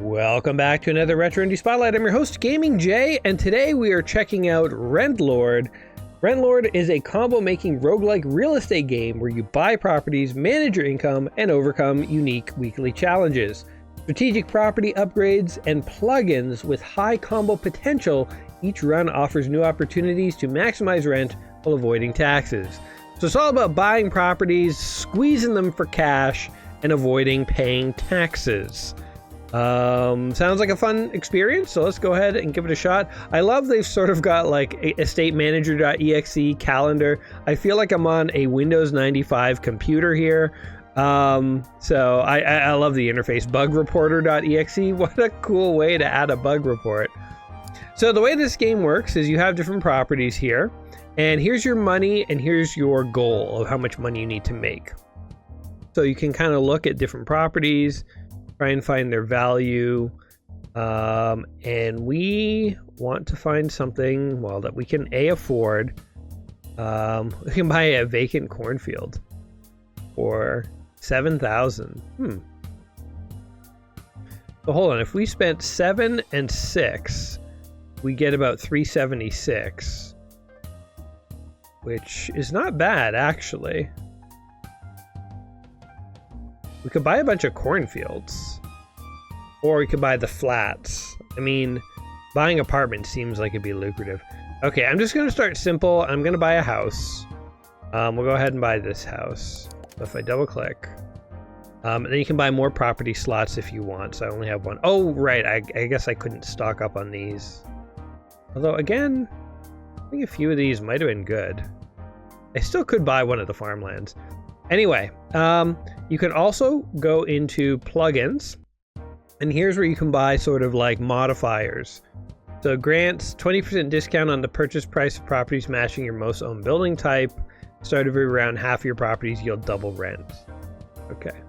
Welcome back to another Retro Indie Spotlight. I'm your host, Gaming Jay, and today we are checking out Rentlord. Rentlord is a combo-making roguelike real estate game where you buy properties, manage your income, and overcome unique weekly challenges. Strategic property upgrades and plugins with high combo potential, each run offers new opportunities to maximize rent while avoiding taxes. So it's all about buying properties, squeezing them for cash, and avoiding paying taxes. Sounds like a fun experience, so let's go ahead and give it a shot. I love they've sort of got like estatemanager.exe calendar. I feel like I'm on a Windows 95 computer here. So I love the interface. Bugreporter.exe, what a cool way to add a bug report. So the way this game works is you have different properties here, and here's your money and here's your goal of how much money you need to make. So you can kind of look at different properties, try and find their value, and we want to find something, well, that we can afford. We can buy a vacant cornfield for 7,000. So hold on, if we spent 7 and 6, we get about 376, which is not bad actually. We could buy a bunch of cornfields, or we could buy the flats. I mean, buying apartments seems like it'd be lucrative. Okay, I'm just gonna start simple. I'm gonna buy a house. We'll go ahead and buy this house. So if I double click, and then you can buy more property slots if you want. So I only have one. Oh, right, I guess I couldn't stock up on these. Although again, I think a few of these might have been good. I still could buy one of the farmlands. Anyway, you can also go into plugins, and here's where you can buy sort of like modifiers. So grants 20% discount on the purchase price of properties matching your most owned building type. Start of around half your properties yield double rent. Okay,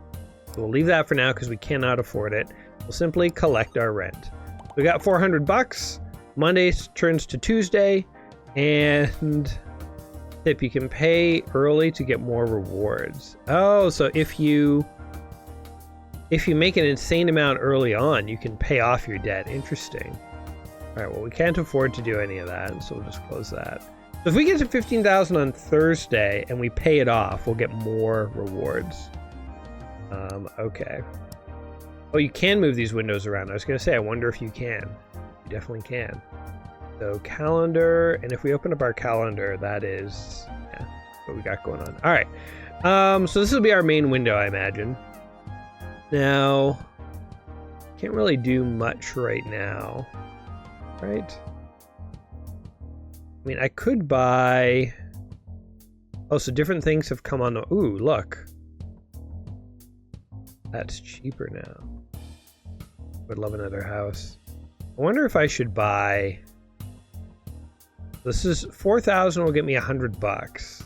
so we'll leave that for now because we cannot afford it. We'll simply collect our rent. We got 400 bucks. Monday turns to Tuesday, and tip, you can pay early to get more rewards. Oh, so if you make an insane amount early on, you can pay off your debt. Interesting. All right, well, we can't afford to do any of that, so we'll just close that. So if we get to 15,000 on Thursday and we pay it off, we'll get more rewards. Okay. Oh, you can move these windows around. I was gonna say, I wonder if you can. You definitely can. So calendar, and if we open up our calendar, that is, yeah, what we got going on. All right, so this will be our main window, I imagine. Now, can't really do much right now, right? I mean, I could buy, oh, so different things have come on the, ooh, look. That's cheaper now. Would love another house. I wonder if I should buy, this is 4,000 will get me 100 bucks.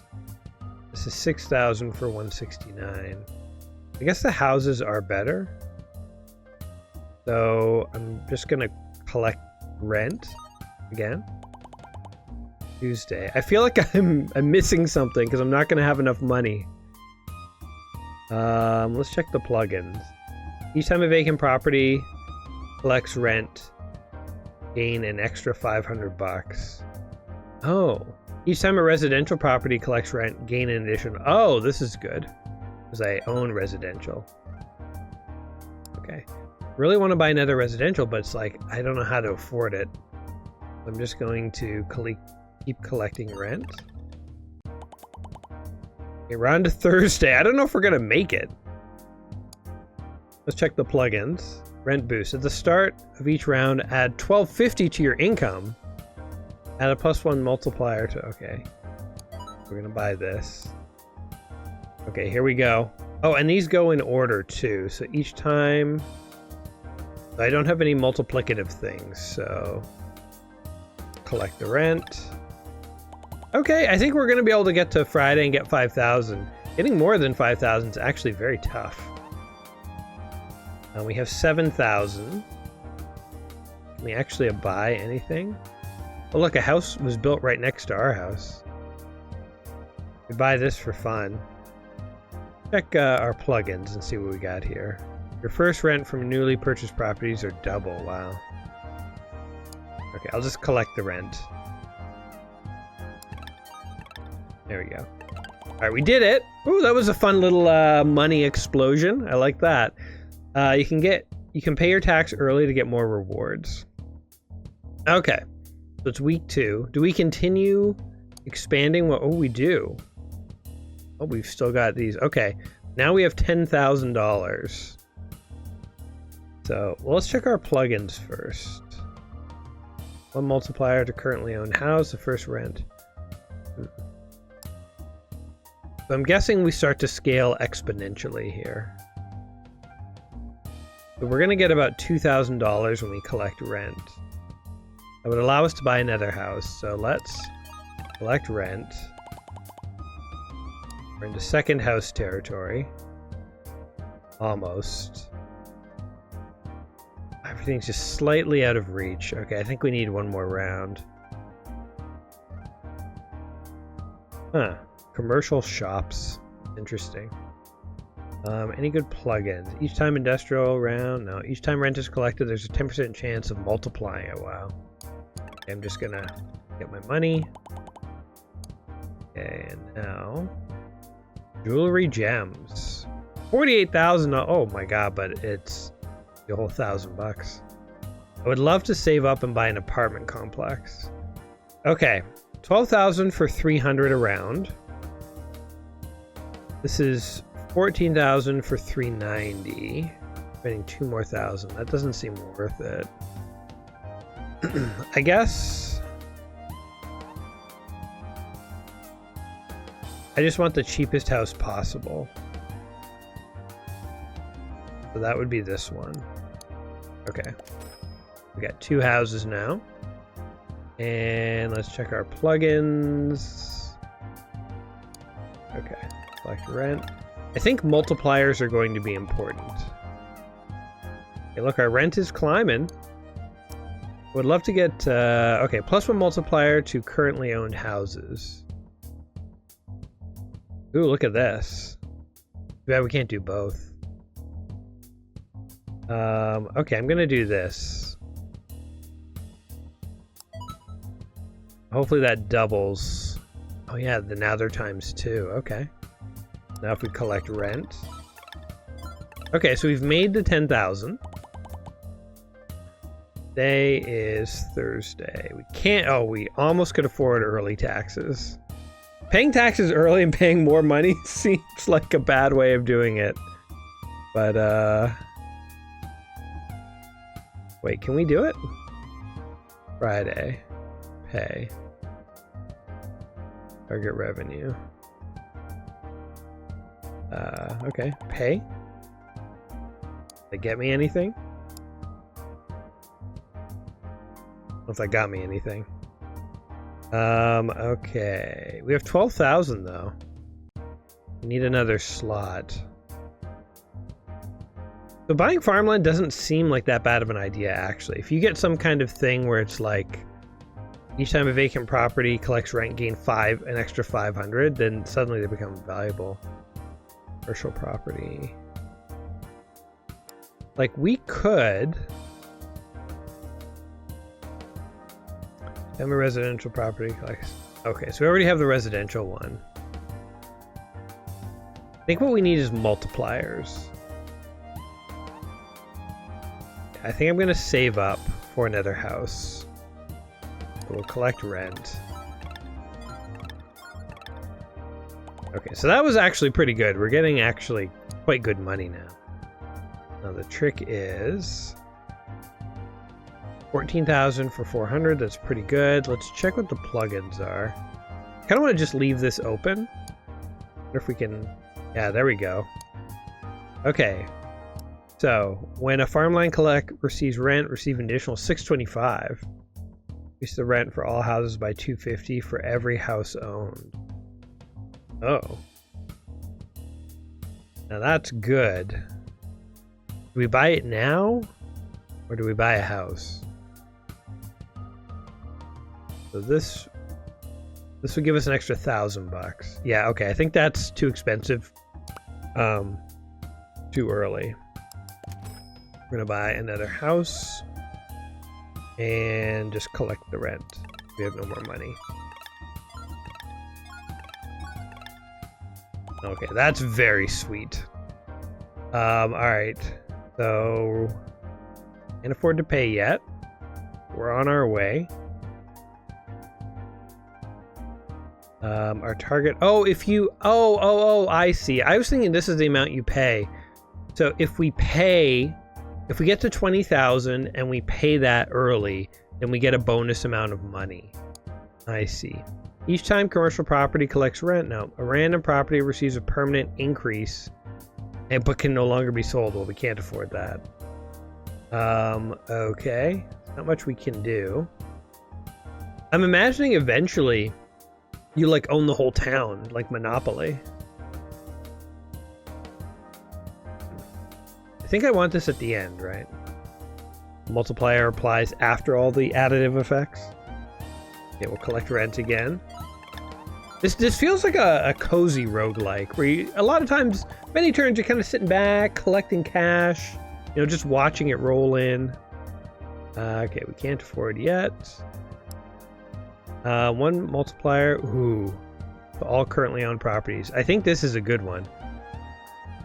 This is 6,000 for 169. I guess the houses are better. So I'm just gonna collect rent again. Tuesday. I feel like I'm missing something because I'm not gonna have enough money. Let's check the plugins. Each time a vacant property collects rent, gain an extra 500 bucks. Oh, each time a residential property collects rent, gain an addition. Oh, this is good, because I own residential. Okay, really want to buy another residential, but it's like, I don't know how to afford it. I'm just going to keep collecting rent. Okay, we're on to Thursday. I don't know if we're going to make it. Let's check the plugins. Rent boost. At the start of each round, add $12.50 to your income. Add a +1 multiplier to, okay. We're gonna buy this. Okay, here we go. Oh, and these go in order too. So each time, I don't have any multiplicative things, so collect the rent. Okay, I think we're gonna be able to get to Friday and get 5,000. Getting more than 5,000 is actually very tough. We have 7,000. Can we actually buy anything? Oh, look, a house was built right next to our house. We buy this for fun. Check our plugins and see what we got here. Your first rent from newly purchased properties are double. Wow. Okay, I'll just collect the rent. There we go. Alright, we did it! Ooh, that was a fun little money explosion. I like that. You can pay your tax early to get more rewards. Okay. So it's week 2. Do we continue expanding? Oh, we do. Oh, we've still got these. Okay. Now we have $10,000. So, well, let's check our plugins first. 1 multiplier to currently owned house, the first rent. So I'm guessing we start to scale exponentially here. So we're going to get about $2,000 when we collect rent. That would allow us to buy another house. So let's collect rent. We're into second house territory. Almost. Everything's just slightly out of reach. Okay, I think we need one more round. Huh. Commercial shops. Interesting. Any good plugins? Each time industrial round? No. Each time rent is collected, there's a 10% chance of multiplying it. Wow. Okay, I'm just gonna get my money. Okay, and now... Jewelry gems. 48,000. Oh my god, but it's the whole $1,000. I would love to save up and buy an apartment complex. Okay. 12,000 for 300 a round. This is 14,000 for 390. Spending 2 more thousand. That doesn't seem worth it. I guess I just want the cheapest house possible. So that would be this one. Okay. We got 2 houses now. And let's check our plugins. Okay. Select rent. I think multipliers are going to be important. Okay, look, our rent is climbing. Would love to get, okay, +1 multiplier to currently owned houses. Ooh, look at this. Too bad we can't do both. Okay, I'm gonna do this. Hopefully that doubles. Oh yeah, now they're ×2. Okay. Now if we collect rent. Okay, so we've made the 10,000. Today is Thursday. We can't, oh, we almost could afford early taxes. Paying taxes early and paying more money seems like a bad way of doing it. But, wait, can we do it? Friday. Pay. Target revenue. Okay. Pay? Did they get me anything? I don't know if that got me anything. Okay. We have 12,000 though. We need another slot. So buying farmland doesn't seem like that bad of an idea, actually. If you get some kind of thing where it's like each time a vacant property collects rent, gain an extra 500, then suddenly they become valuable. Commercial property. Like, we could... I'm a residential property. Okay, so we already have the residential one. I think what we need is multipliers. I think I'm going to save up for another house. We'll collect rent. Okay, so that was actually pretty good. We're getting actually quite good money now. Now the trick is 14,000 for 400. That's pretty good. Let's check what the plugins are. I kind of want to just leave this open. Wonder if we can... Yeah, there we go. Okay. So, when a farmland receives rent, receive an additional $625. Increase the rent for all houses by $250 for every house owned. Oh. Now that's good. Do we buy it now? Or do we buy a house? So this would give us an extra $1,000. Yeah, okay. I think that's too expensive. Too early. We're gonna buy another house and just collect the rent. We have no more money. Okay, that's very sweet. Alright. So, can't afford to pay yet. We're on our way. Our target... Oh, if you... Oh, I see. I was thinking this is the amount you pay. So if we pay... If we get to 20,000 and we pay that early, then we get a bonus amount of money. I see. Each time commercial property collects rent. Now, a random property receives a permanent increase, but can no longer be sold. Well, we can't afford that. Okay. Not much we can do. I'm imagining eventually you, like, own the whole town, like Monopoly. I think I want this at the end, right? Multiplier applies after all the additive effects. Okay, we'll collect rent again. This feels like a cozy roguelike, where you, a lot of times, many turns you're kind of sitting back, collecting cash, you know, just watching it roll in. Okay, we can't afford yet. One multiplier, ooh, to all currently owned properties. I think this is a good one.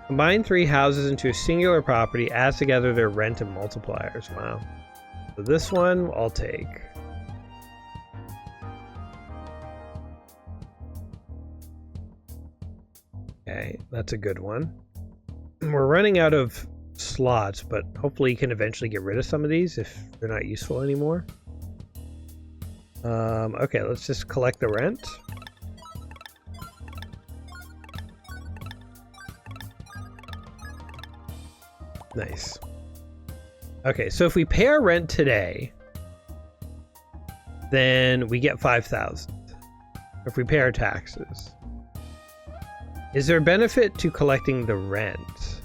Combine 3 houses into a singular property, add together their rent and multipliers. Wow. So this one, I'll take. Okay, that's a good one. We're running out of slots, but hopefully you can eventually get rid of some of these if they're not useful anymore. Okay, let's just collect the rent. Nice. Okay, so if we pay our rent today, then we get 5,000. If we pay our taxes. Is there a benefit to collecting the rent?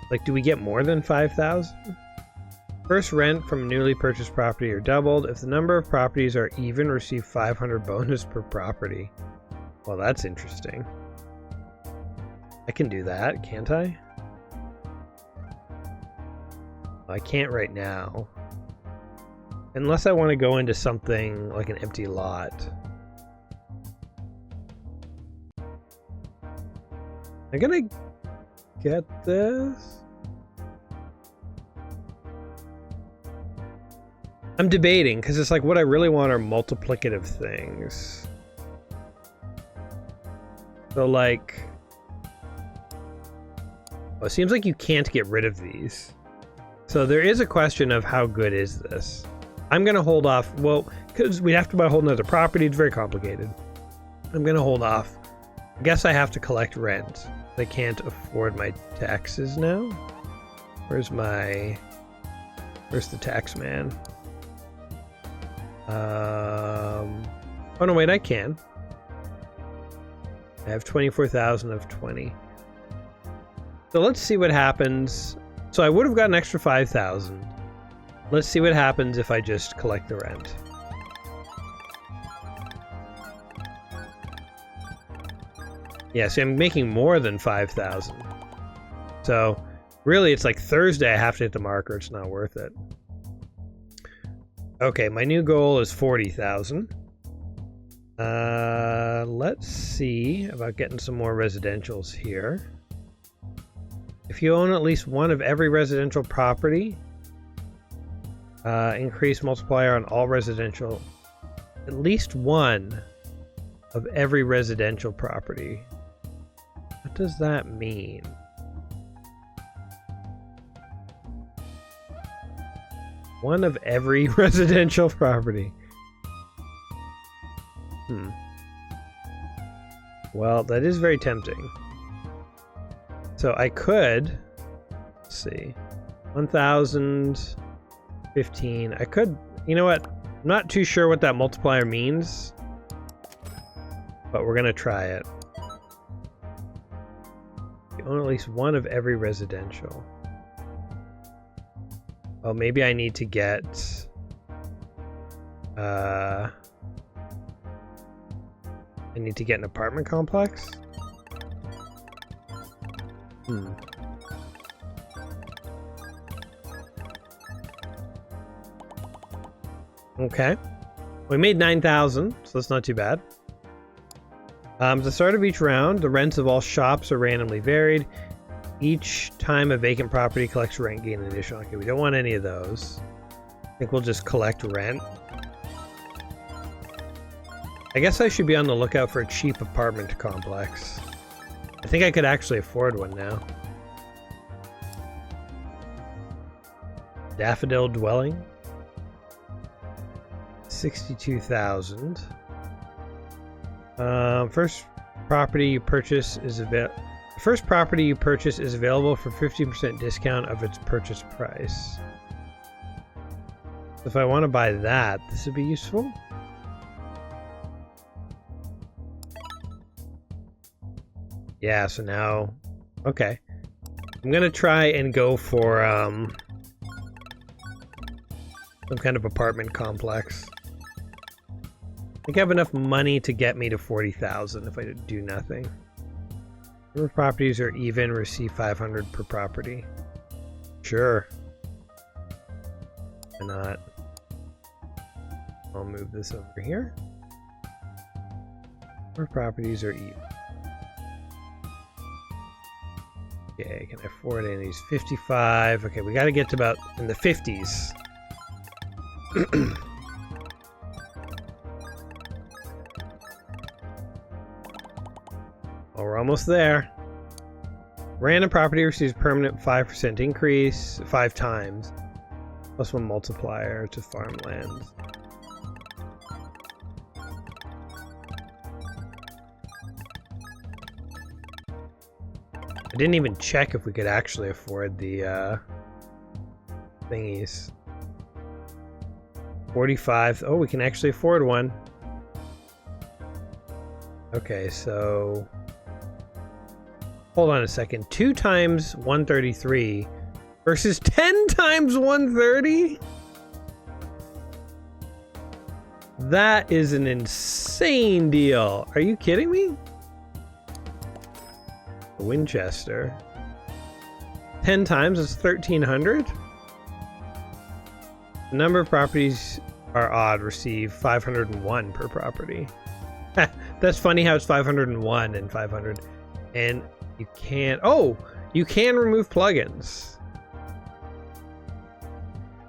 Like, do we get more than 5,000? First rent from a newly purchased property are doubled. If the number of properties are even, receive 500 bonus per property. Well, that's interesting. I can do that, can't I? I can't right now. Unless I want to go into something like an empty lot. I'm gonna get this. I'm debating, because it's like what I really want are multiplicative things. So like... Well, it seems like you can't get rid of these. So there is a question of how good is this? I'm gonna hold off, well, because we'd have to buy a whole nother property, it's very complicated. I'm gonna hold off. I guess I have to collect rent. I can't afford my taxes now. Where's the tax man? Oh no, wait, I can. I have 24,000 of 20. So let's see what happens. So I would have got an extra 5,000. Let's see what happens if I just collect the rent. Yeah, see, I'm making more than 5,000. So really, it's like Thursday I have to hit the marker. It's not worth it. Okay, my new goal is 40,000. Let's see about getting some more residentials here. If you own at least one of every residential property, increase multiplier on all residential. At least one of every residential property. What does that mean? One of every residential property. Well, that is very tempting. So I could, let's see, 1,015. I could, you know what? I'm not too sure what that multiplier means, but we're gonna try it. You own at least one of every residential. Oh, maybe I need to get, I need to get an apartment complex? Okay. We made 9,000, so that's not too bad. At the start of each round, the rents of all shops are randomly varied. Each time a vacant property collects rent, gain an additional. Okay, we don't want any of those. I think we'll just collect rent. I guess I should be on the lookout for a cheap apartment complex. I think I could actually afford one now. Daffodil Dwelling. 62,000. First property you purchase is available for 50% discount of its purchase price. If I want to buy that, this would be useful. Yeah, so now, okay. I'm gonna try and go for some kind of apartment complex. I think I have enough money to get me to 40,000 if I do nothing. Number of properties are even, receive 500 per property. Sure. Why not? I'll move this over here. Number of properties are even. Okay, can I afford any of these? 55. Okay, we got to get to about in the 50s. Oh, we're almost there. Random property receives permanent 5% increase 5 times. Plus 1 multiplier to farmlands. I didn't even check if we could actually afford the thingies. 45. Oh, we can actually afford one. Okay, so hold on a second. 2 times 133 versus 10 times 130? That is an insane deal. Are you kidding me? Winchester. 10 times is 1,300? The number of properties are odd, receive 501 per property. That's funny how it's 501 and 500. And you can't... Oh! You can remove plugins.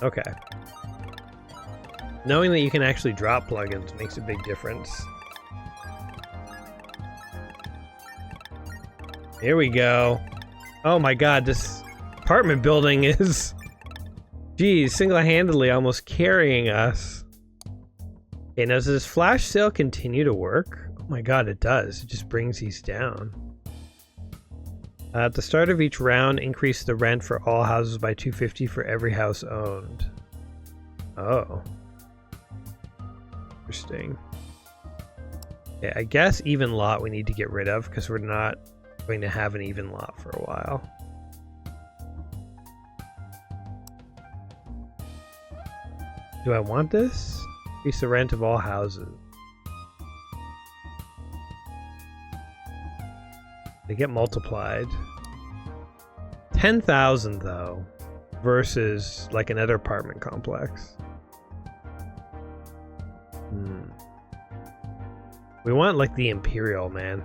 Okay. Knowing that you can actually drop plugins makes a big difference. Here we go. Oh my god, this apartment building is... Geez, single-handedly almost carrying us. Okay, now does this flash sale continue to work? Oh my god, it does. It just brings these down. At the start of each round, increase the rent for all houses by 250 for every house owned. Oh. Interesting. Okay, I guess even lot we need to get rid of because we're not going to have an even lot for a while. Do I want this? Increase the rent of all houses. They get multiplied. 10,000 though, versus like another apartment complex. We want like the Imperial, man.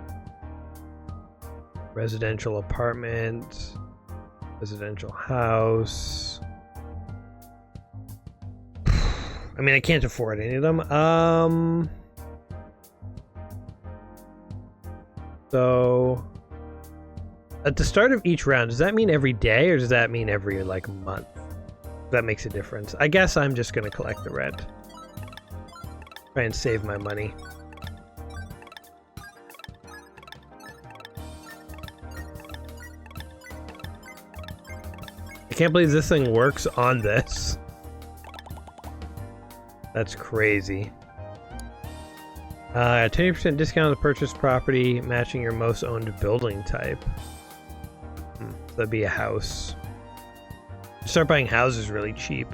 Residential apartment, residential house. I mean, I can't afford any of them. So at the start of each round, does that mean every day or does that mean every like month? That makes a difference. I guess I'm just gonna collect the rent. Try and save my money. I can't believe this thing works on this. That's crazy. 20% discount on the purchased property, matching your most owned building type. That'd be a house. Start buying houses really cheap.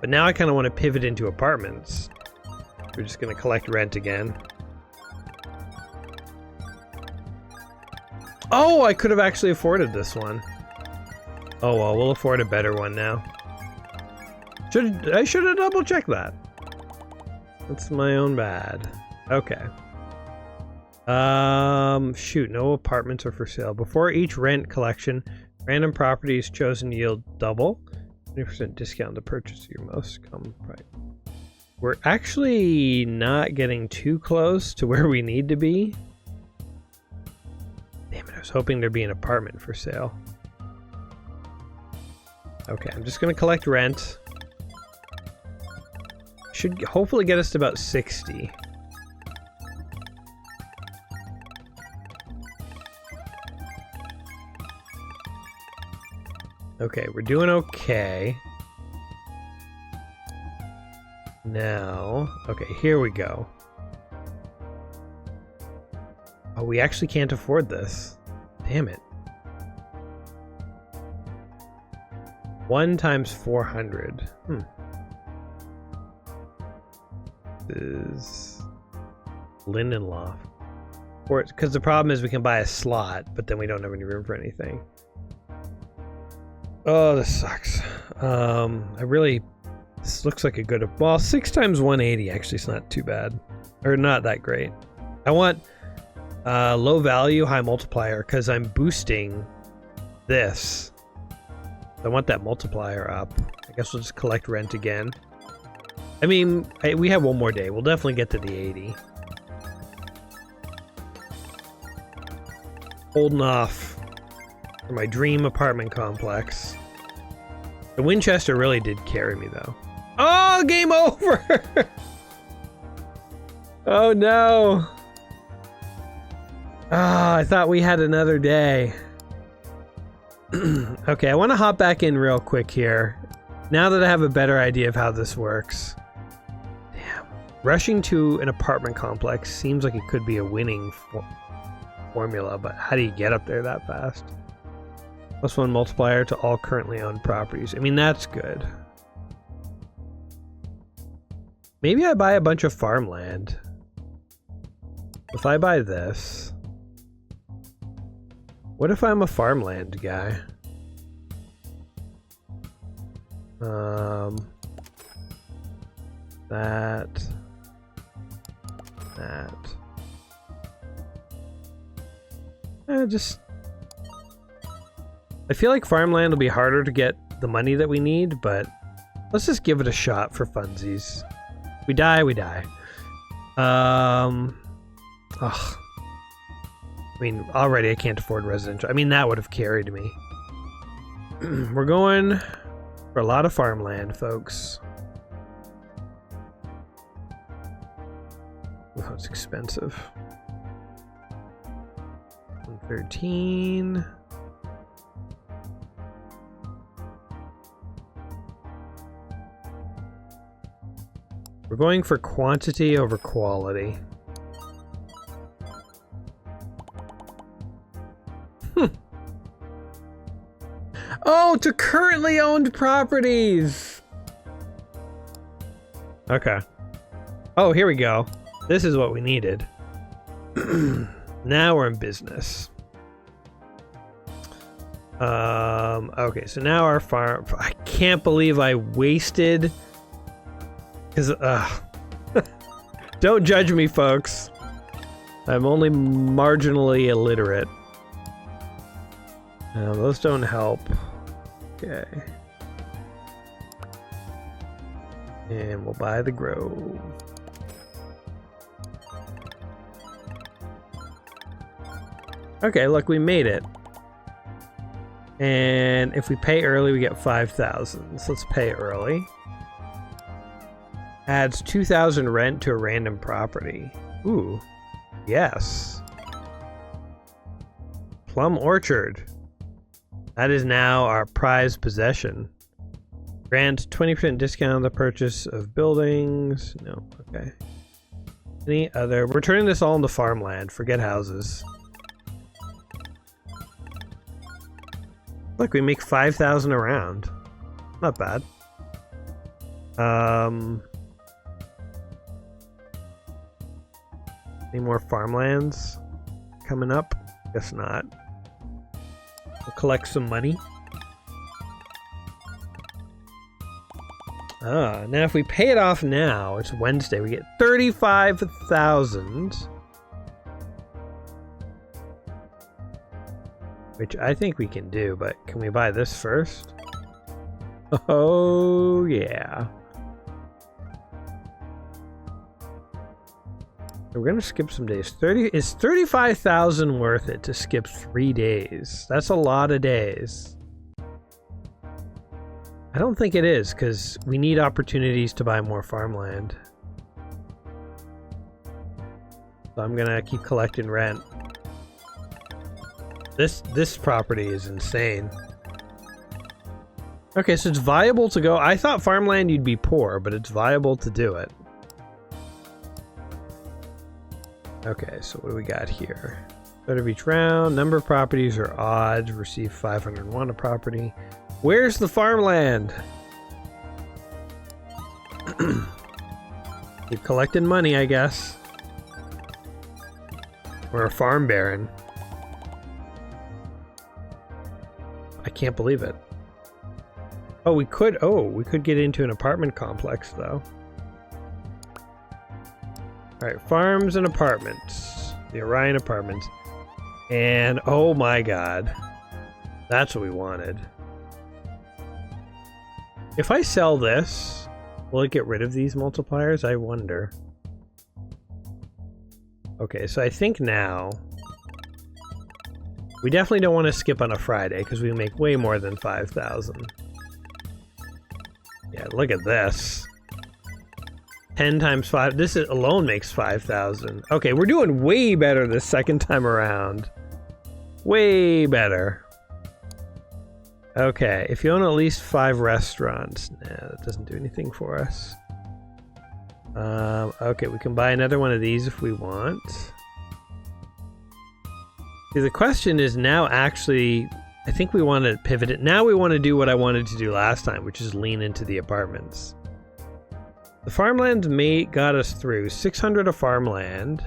But now I kind of want to pivot into apartments. We're just going to collect rent again. Oh, I could have actually afforded this one. Oh well, we'll afford a better one now. I should have double checked that. That's my own bad. Okay. Shoot, no apartments are for sale. Before each rent collection, random properties chosen yield double. 20% discount to purchase your most common price. We're actually not getting too close to where we need to be. Damn it, I was hoping there'd be an apartment for sale. Okay, I'm just gonna collect rent. Should hopefully get us to about 60. Okay, we're doing okay. Now, okay, here we go. Oh, we actually can't afford this. Damn it. 1 times 400. Is Linden Loft. Or because the problem is we can buy a slot, but then we don't have any room for anything. Oh, this sucks. This looks like a good, well, 6 times 180 actually is not too bad. Or not that great. I want low value, high multiplier, because I'm boosting this. I want that multiplier up. I guess we'll just collect rent again. I mean, we have one more day. We'll definitely get to the 80. Holding off for my dream apartment complex. The Winchester really did carry me, though. Oh, game over! Oh, no. Ah, I thought we had another day. Okay, I want to hop back in real quick here. Now that I have a better idea of how this works. Damn. Rushing to an apartment complex seems like it could be a winning formula, but how do you get up there that fast? +1 multiplier to all currently owned properties. I mean, that's good. Maybe I buy a bunch of farmland. If I buy this... What if I'm a farmland guy? That. Just... I feel like farmland will be harder to get the money that we need, but let's just give it a shot for funsies. We die, we die. Ugh. I mean, already I can't afford residential. I mean, that would have carried me. We're going for a lot of farmland, folks. Oh, it's expensive. 113. We're going for quantity over quality. Oh, to currently owned properties! Okay. Oh, here we go. This is what we needed. Now we're in business. Okay, so now our farm... I can't believe I wasted... Because, don't judge me, folks. I'm only marginally illiterate. Those don't help. Okay. And we'll buy the Grove. Okay, look, we made it. And if we pay early, we get 5,000. So let's pay early. Adds 2,000 rent to a random property. Ooh, yes. Plum Orchard. That is now our prized possession. Grant 20% discount on the purchase of buildings. No, okay. Any other? We're turning this all into farmland. Forget houses. Look, we make 5,000 a round. Not bad. Any more farmlands coming up? Guess not. We'll collect some money. Now if we pay it off now, it's Wednesday, we get 35,000. Which I think we can do, but can we buy this first? Oh, yeah. We're gonna skip some days. Is 35,000 worth it to skip 3 days? That's a lot of days. I don't think it is, because we need opportunities to buy more farmland. So I'm gonna keep collecting rent. This property is insane. Okay, so it's viable to go. I thought farmland you'd be poor, but it's viable to do it. Okay, so what do we got here? Start of each round. Number of properties are odd. Receive 501 a property. Where's the farmland? Keep collecting money, I guess. We're a farm baron. I can't believe it. Oh, we could get into an apartment complex, though. Alright, farms and apartments. The Orion Apartments. And, oh my god. That's what we wanted. If I sell this, will it get rid of these multipliers? I wonder. Okay, so I think now... We definitely don't want to skip on a Friday, because we make way more than 5,000. Yeah, look at this. 10 times 5. This alone makes 5,000. Okay, we're doing way better this second time around. Way better. Okay, if you own at least 5 restaurants. Nah, that doesn't do anything for us. Okay, we can buy another one of these if we want. See, the question is now actually... I think we want to pivot it. Now we want to do what I wanted to do last time, which is lean into the apartments. The farmland got us through 600 of farmland,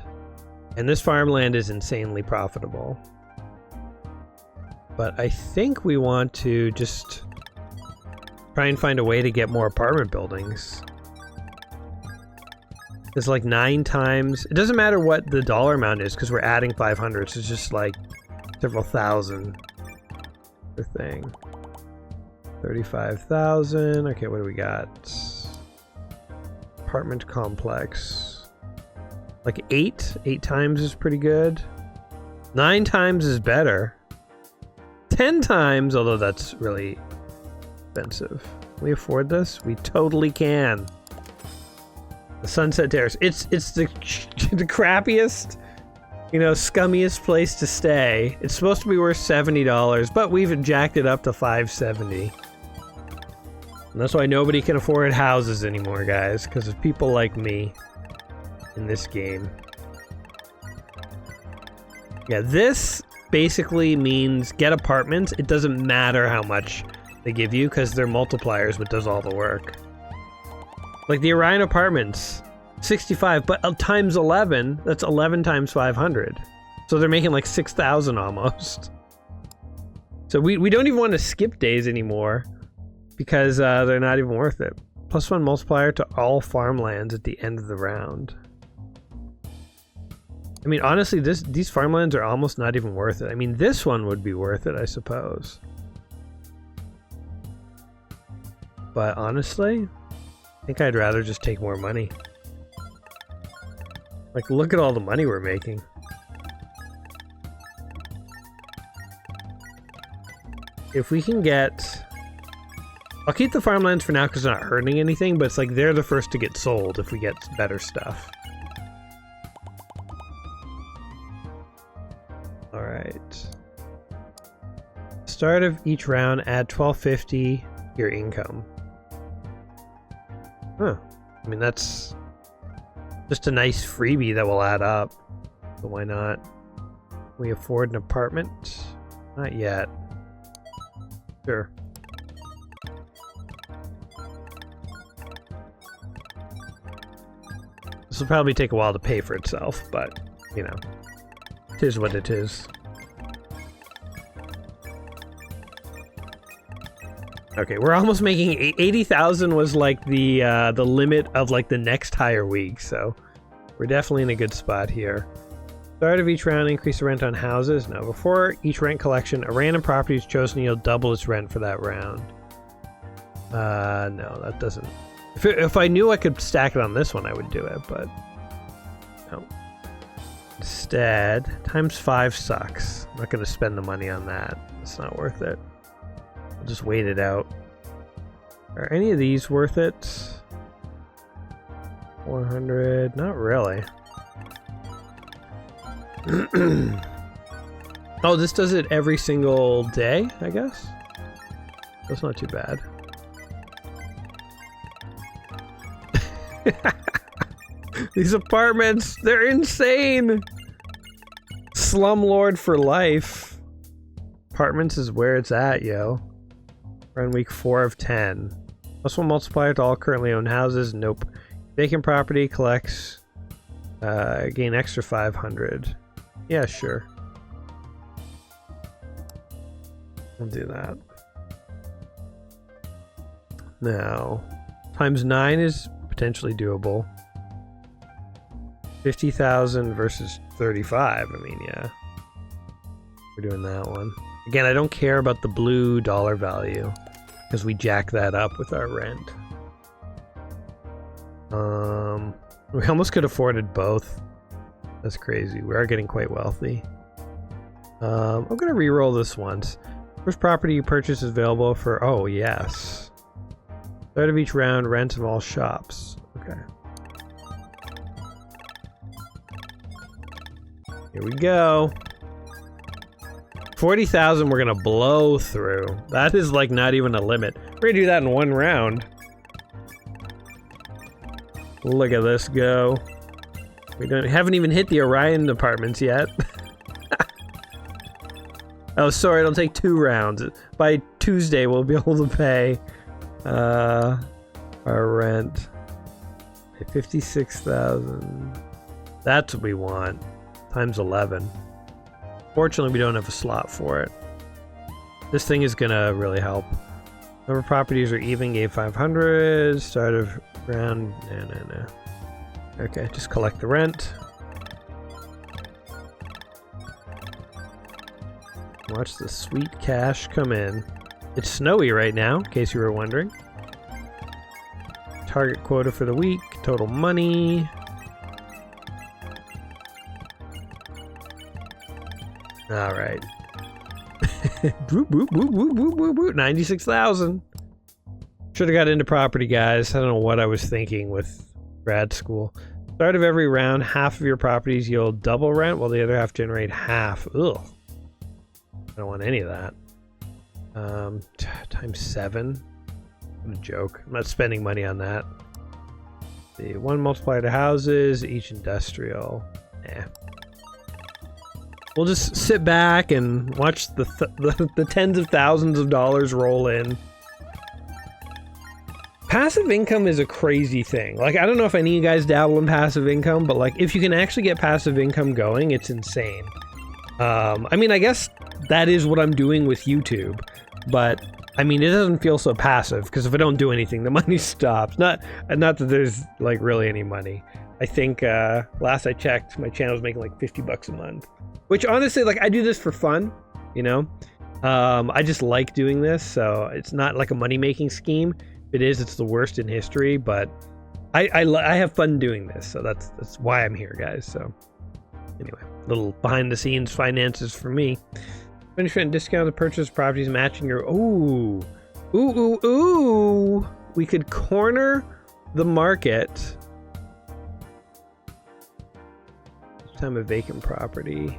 and this farmland is insanely profitable. But I think we want to just try and find a way to get more apartment buildings. It's like 9 times. It doesn't matter what the dollar amount is because we're adding 500, so it's just like several thousand per thing. 35,000. Okay, what do we got? Apartment complex. Like 8? 8 times is pretty good. 9 times is better. 10 times, although that's really expensive. Can we afford this? We totally can. The Sunset Terrace. It's the crappiest, scummiest place to stay. It's supposed to be worth $70, but we've jacked it up to $570. And that's why nobody can afford houses anymore, guys, because of people like me in this game. Yeah, this basically means get apartments. It doesn't matter how much they give you because they're multipliers, but does all the work. Like the Orion Apartments, 65, but times 11, that's 11 times 500. So they're making like 6,000 almost. So we don't even want to skip days anymore because they're not even worth it. +1 multiplier to all farmlands at the end of the round. I mean, honestly, these farmlands are almost not even worth it. I mean, this one would be worth it, I suppose. But honestly, I think I'd rather just take more money. Like, look at all the money we're making. If we can get... I'll keep the farmlands for now because they're not hurting anything, but it's like they're the first to get sold if we get better stuff. Alright. Start of each round, add 1250 your income. Huh. I mean, that's just a nice freebie that will add up. So why not? Can we afford an apartment? Not yet. Sure. This will probably take a while to pay for itself, but, it is what it is. Okay, we're almost making 80,000 was like the limit of like the next higher week, so we're definitely in a good spot here. Start of each round, increase the rent on houses. No, before each rent collection, a random property is chosen. You'll double its rent for that round. No, that doesn't. If I knew I could stack it on this one, I would do it, but no. Instead, ×5 sucks. I'm not going to spend the money on that. It's not worth it. I'll just wait it out. Are any of these worth it? 400, not really. Oh, this does it every single day, I guess? That's not too bad. These apartments, they're insane! Slumlord for life. Apartments is where it's at, yo. We're on week 4 of 10. +1 multiplier to all currently owned houses. Nope. Vacant property collects. Gain extra 500. Yeah, sure. We'll do that. Now, ×9 is potentially doable. 50,000 versus 35. I mean, yeah. We're doing that one. Again, I don't care about the blue dollar value because we jack that up with our rent. We almost could have afforded both. That's crazy. We are getting quite wealthy. I'm gonna re-roll this once. First property you purchase is available for, oh yes. Start of each round, rent of all shops. Okay. Here we go. 40,000 we're gonna blow through. That is like not even a limit. We're gonna do that in one round. Look at this go. We haven't even hit the Orion apartments yet. Oh, sorry, it'll take 2 rounds. By Tuesday, we'll be able to pay our rent. 56,000. That's what we want. ×11. Fortunately, we don't have a slot for it. This thing is gonna really help. Number of properties are even, gave 500. Start of round. No. Okay, just collect the rent. Watch the sweet cash come in. It's snowy right now, in case you were wondering. Target quota for the week. Total money. All right. 96,000. Should have got into property, guys. I don't know what I was thinking with grad school. Start of every round, half of your properties yield double rent, while the other half generate half. Ugh. I don't want any of that. ×7. What a joke. I'm not spending money on that. The 1 multiplier to houses, each industrial. Eh. We'll just sit back and watch the tens of thousands of dollars roll in. Passive income is a crazy thing. Like, I don't know if any of you guys dabble in passive income, but like, if you can actually get passive income going, it's insane. I mean, I guess that is what I'm doing with YouTube, but I mean, it doesn't feel so passive because if I don't do anything, the money stops. Not that there's like really any money. I think last I checked, my channel was making like $50 a month, which honestly, like, I do this for fun, you know. I just like doing this, so it's not like a money-making scheme. If it is, it's the worst in history, but I have fun doing this, so that's why I'm here, guys. So anyway, little behind-the-scenes finances for me. Finish rent discount to purchase properties matching your ooh. We could corner the market. Time of vacant property.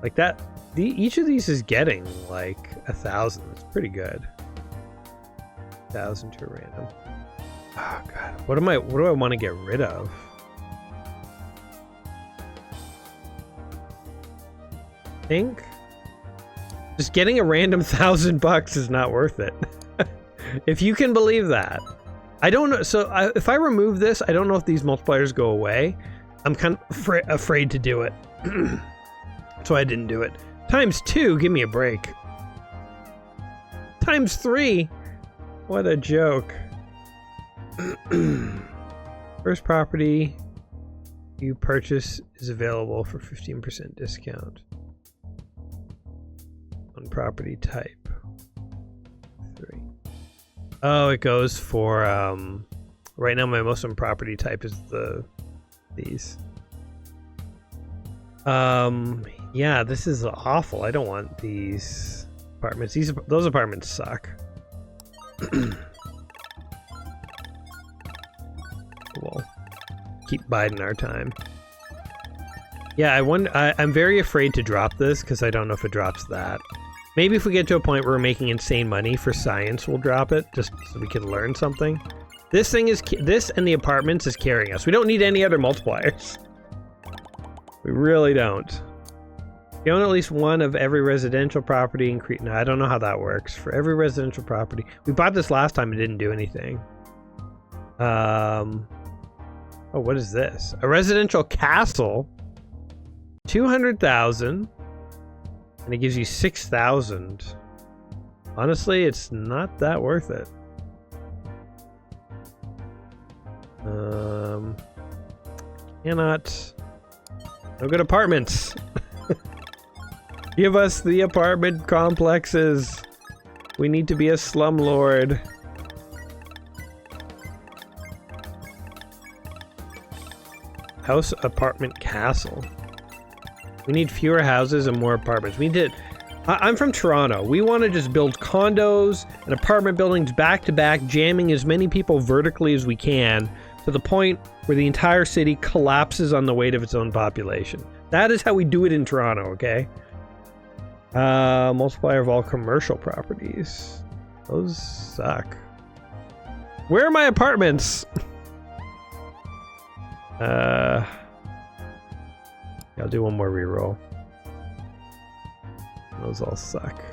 Like that. Each of these is getting like 1,000. It's pretty good. 1,000 to random. Oh god. What do I want to get rid of? I think just getting a random $1,000 is not worth it. If you can believe that. I don't know. So if I remove this, I don't know if these multipliers go away. I'm kind of afraid to do it. So I didn't do it. ×2, give me a break. ×3. What a joke. First property you purchase is available for 15% discount on property type. 3. Oh, it goes for right now my most on property type is these. Yeah, this is awful. I don't want these apartments. Those apartments suck. We'll keep biding our time. Yeah, I'm very afraid to drop this because I don't know if it drops that. Maybe if we get to a point where we're making insane money for science, we'll drop it just so we can learn something. This thing is this and the apartments is carrying us. We don't need any other multipliers. We really don't. You own at least one of every residential property in Crete. No, I don't know how that works. For every residential property. We bought this last time and didn't do anything. Oh, what is this? A residential castle. 200,000. And it gives you 6,000. Honestly, it's not that worth it. Cannot. No good apartments. Give us the apartment complexes. We need to be a slumlord. House, apartment, castle. We need fewer houses and more apartments. We did. I'm from Toronto. We want to just build condos and apartment buildings back to back, jamming as many people vertically as we can to the point where the entire city collapses on the weight of its own population. That is how we do it in Toronto, okay? Multiplier of all commercial properties. Those suck. Where are my apartments? I'll do one more reroll. Those all suck.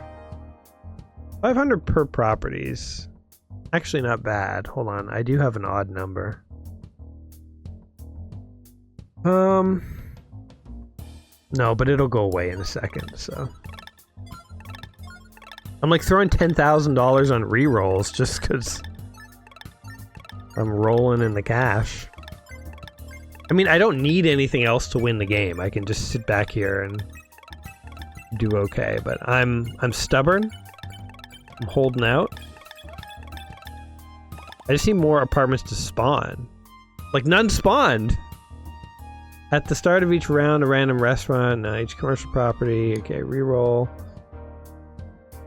500 per properties. Actually not bad. Hold on, I do have an odd number. No, but it'll go away in a second, so. I'm like throwing $10,000 on rerolls just because I'm rolling in the cash. I mean, I don't need anything else to win the game. I can just sit back here and do okay, but I'm stubborn. I'm holding out. I just need more apartments to spawn. Like, none spawned! At the start of each round, a random restaurant, each commercial property. Okay, reroll.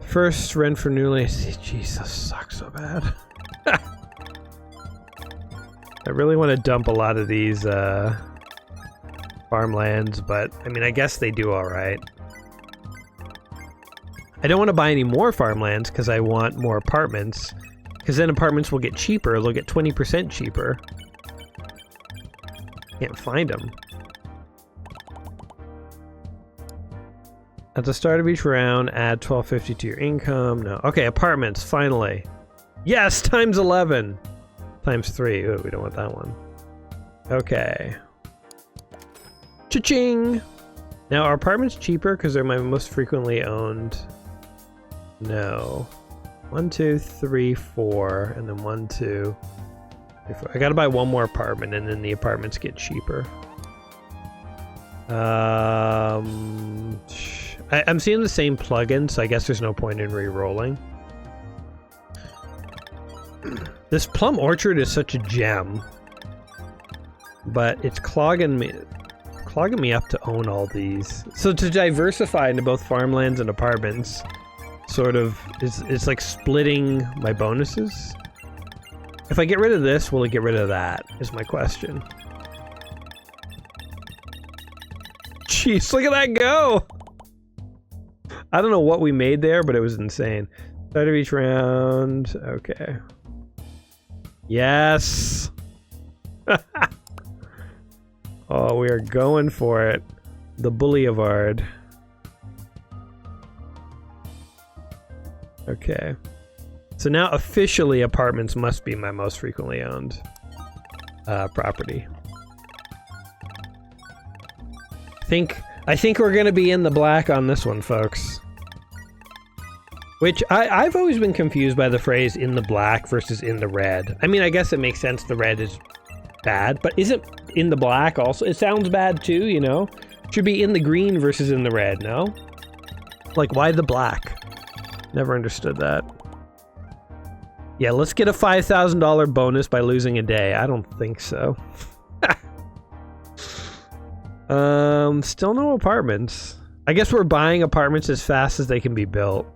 First, rent for newly... Jeez, this sucks so bad. I really want to dump a lot of these farmlands, but I mean, I guess they do alright. I don't want to buy any more farmlands because I want more apartments. Because then apartments will get cheaper. They'll get 20% cheaper. Can't find them. At the start of each round, add $12.50 to your income. No. Okay, apartments, finally. Yes, times 11. Times 3. Ooh, we don't want that one. Okay. Cha-ching! Now, are apartments cheaper because they're my most frequently owned? No. 1, 2, 3, 4, and then 1, 2, 3, 4. I gotta buy one more apartment, and then the apartments get cheaper. I'm seeing the same plugin, so I guess there's no point in re-rolling. This plum orchard is such a gem, but it's clogging me up to own all these. So to diversify into both farmlands and apartments, sort of, it's like splitting my bonuses. If I get rid of this, will it get rid of that? Is my question. Jeez, look at that go! I don't know what we made there, but it was insane. Start of each round. Okay. Yes! Oh, we are going for it. The Boulevard. Okay. So now officially apartments must be my most frequently owned property. I think we're gonna be in the black on this one, folks. Which I've always been confused by the phrase in the black versus in the red. I mean, I guess it makes sense the red is bad, but isn't in the black also? It sounds bad too, you know? Should be in the green versus in the red, no? Like, why the black? Never understood that. Yeah, let's get a $5,000 bonus by losing a day. I don't think so. Still no apartments. I guess we're buying apartments as fast as they can be built.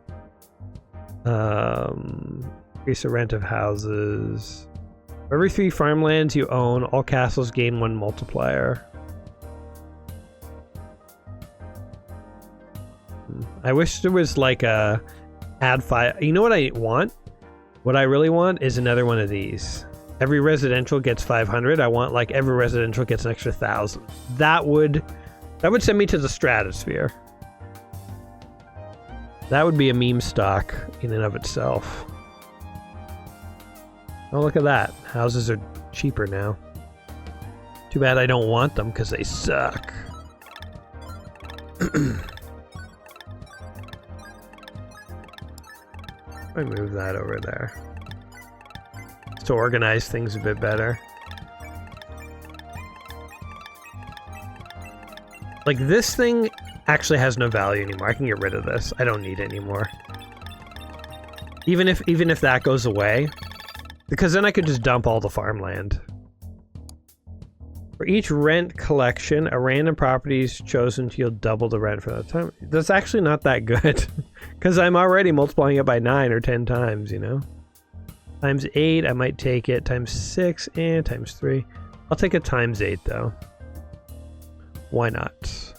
Increase the rent of houses. For every 3 farmlands you own, all castles gain 1 multiplier. I wish there was like a add 5. You know what I want? What I really want is another one of these. Every residential gets 500. I want like every residential gets an extra 1,000. That would send me to the stratosphere. That would be a meme stock in and of itself. Oh, look at that. Houses are cheaper now. Too bad I don't want them because they suck. I move that over there to organize things a bit better. Like, this thing actually has no value anymore. I can get rid of this. I don't need it anymore. Even if that goes away, because then I could just dump all the farmland. For each rent collection, a random property is chosen to yield double the rent for that time. That's actually not that good, because I'm already multiplying it by 9 or 10 times, you know? Times 8, I might take it. Times 6, and times 3. I'll take it times 8, though. Why not?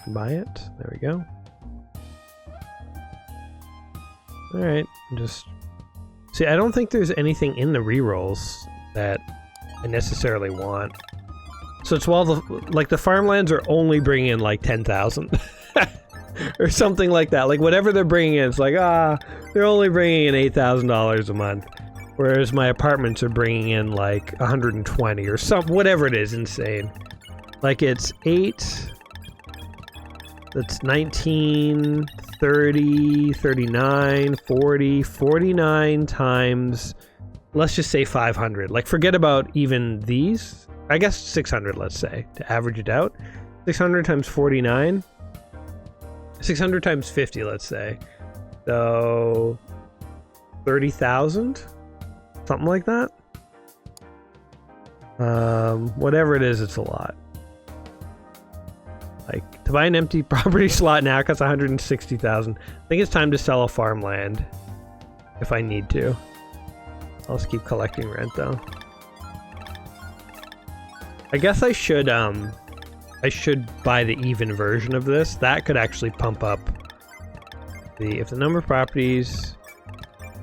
Buy it. There we go. Alright, just... See, I don't think there's anything in the rerolls that I necessarily want. So it's while the farmlands are only bringing in like 10,000 or something like that. Like whatever they're bringing in, it's like, they're only bringing in $8,000 a month. Whereas my apartments are bringing in like 120 or something, whatever it is, insane. Like it's 8, that's 19, 30, 39, 40, 49 times, let's just say 500. Like, forget about even these. I guess 600, let's say, to average it out. 600 times 49. 600 times 50, let's say. So, 30,000? Something like that? Whatever it is, it's a lot. Like, to buy an empty property slot now costs 160,000. I think it's time to sell a farmland if I need to. I'll just keep collecting rent though. I guess I should buy the even version of this. That could actually pump up if the number of properties,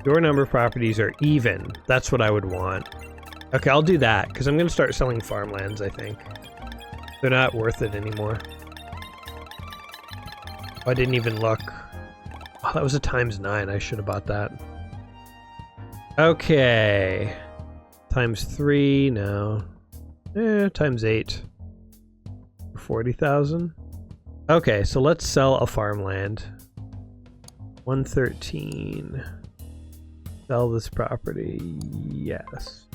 your number of properties are even. That's what I would want. Okay, I'll do that because I'm going to start selling farmlands, I think. They're not worth it anymore. I didn't even look. Oh, that was a times 9. I should have bought that. Okay. Times 3, no. Times 8. 40,000. Okay, so let's sell a farmland. 113. Sell this property. Yes.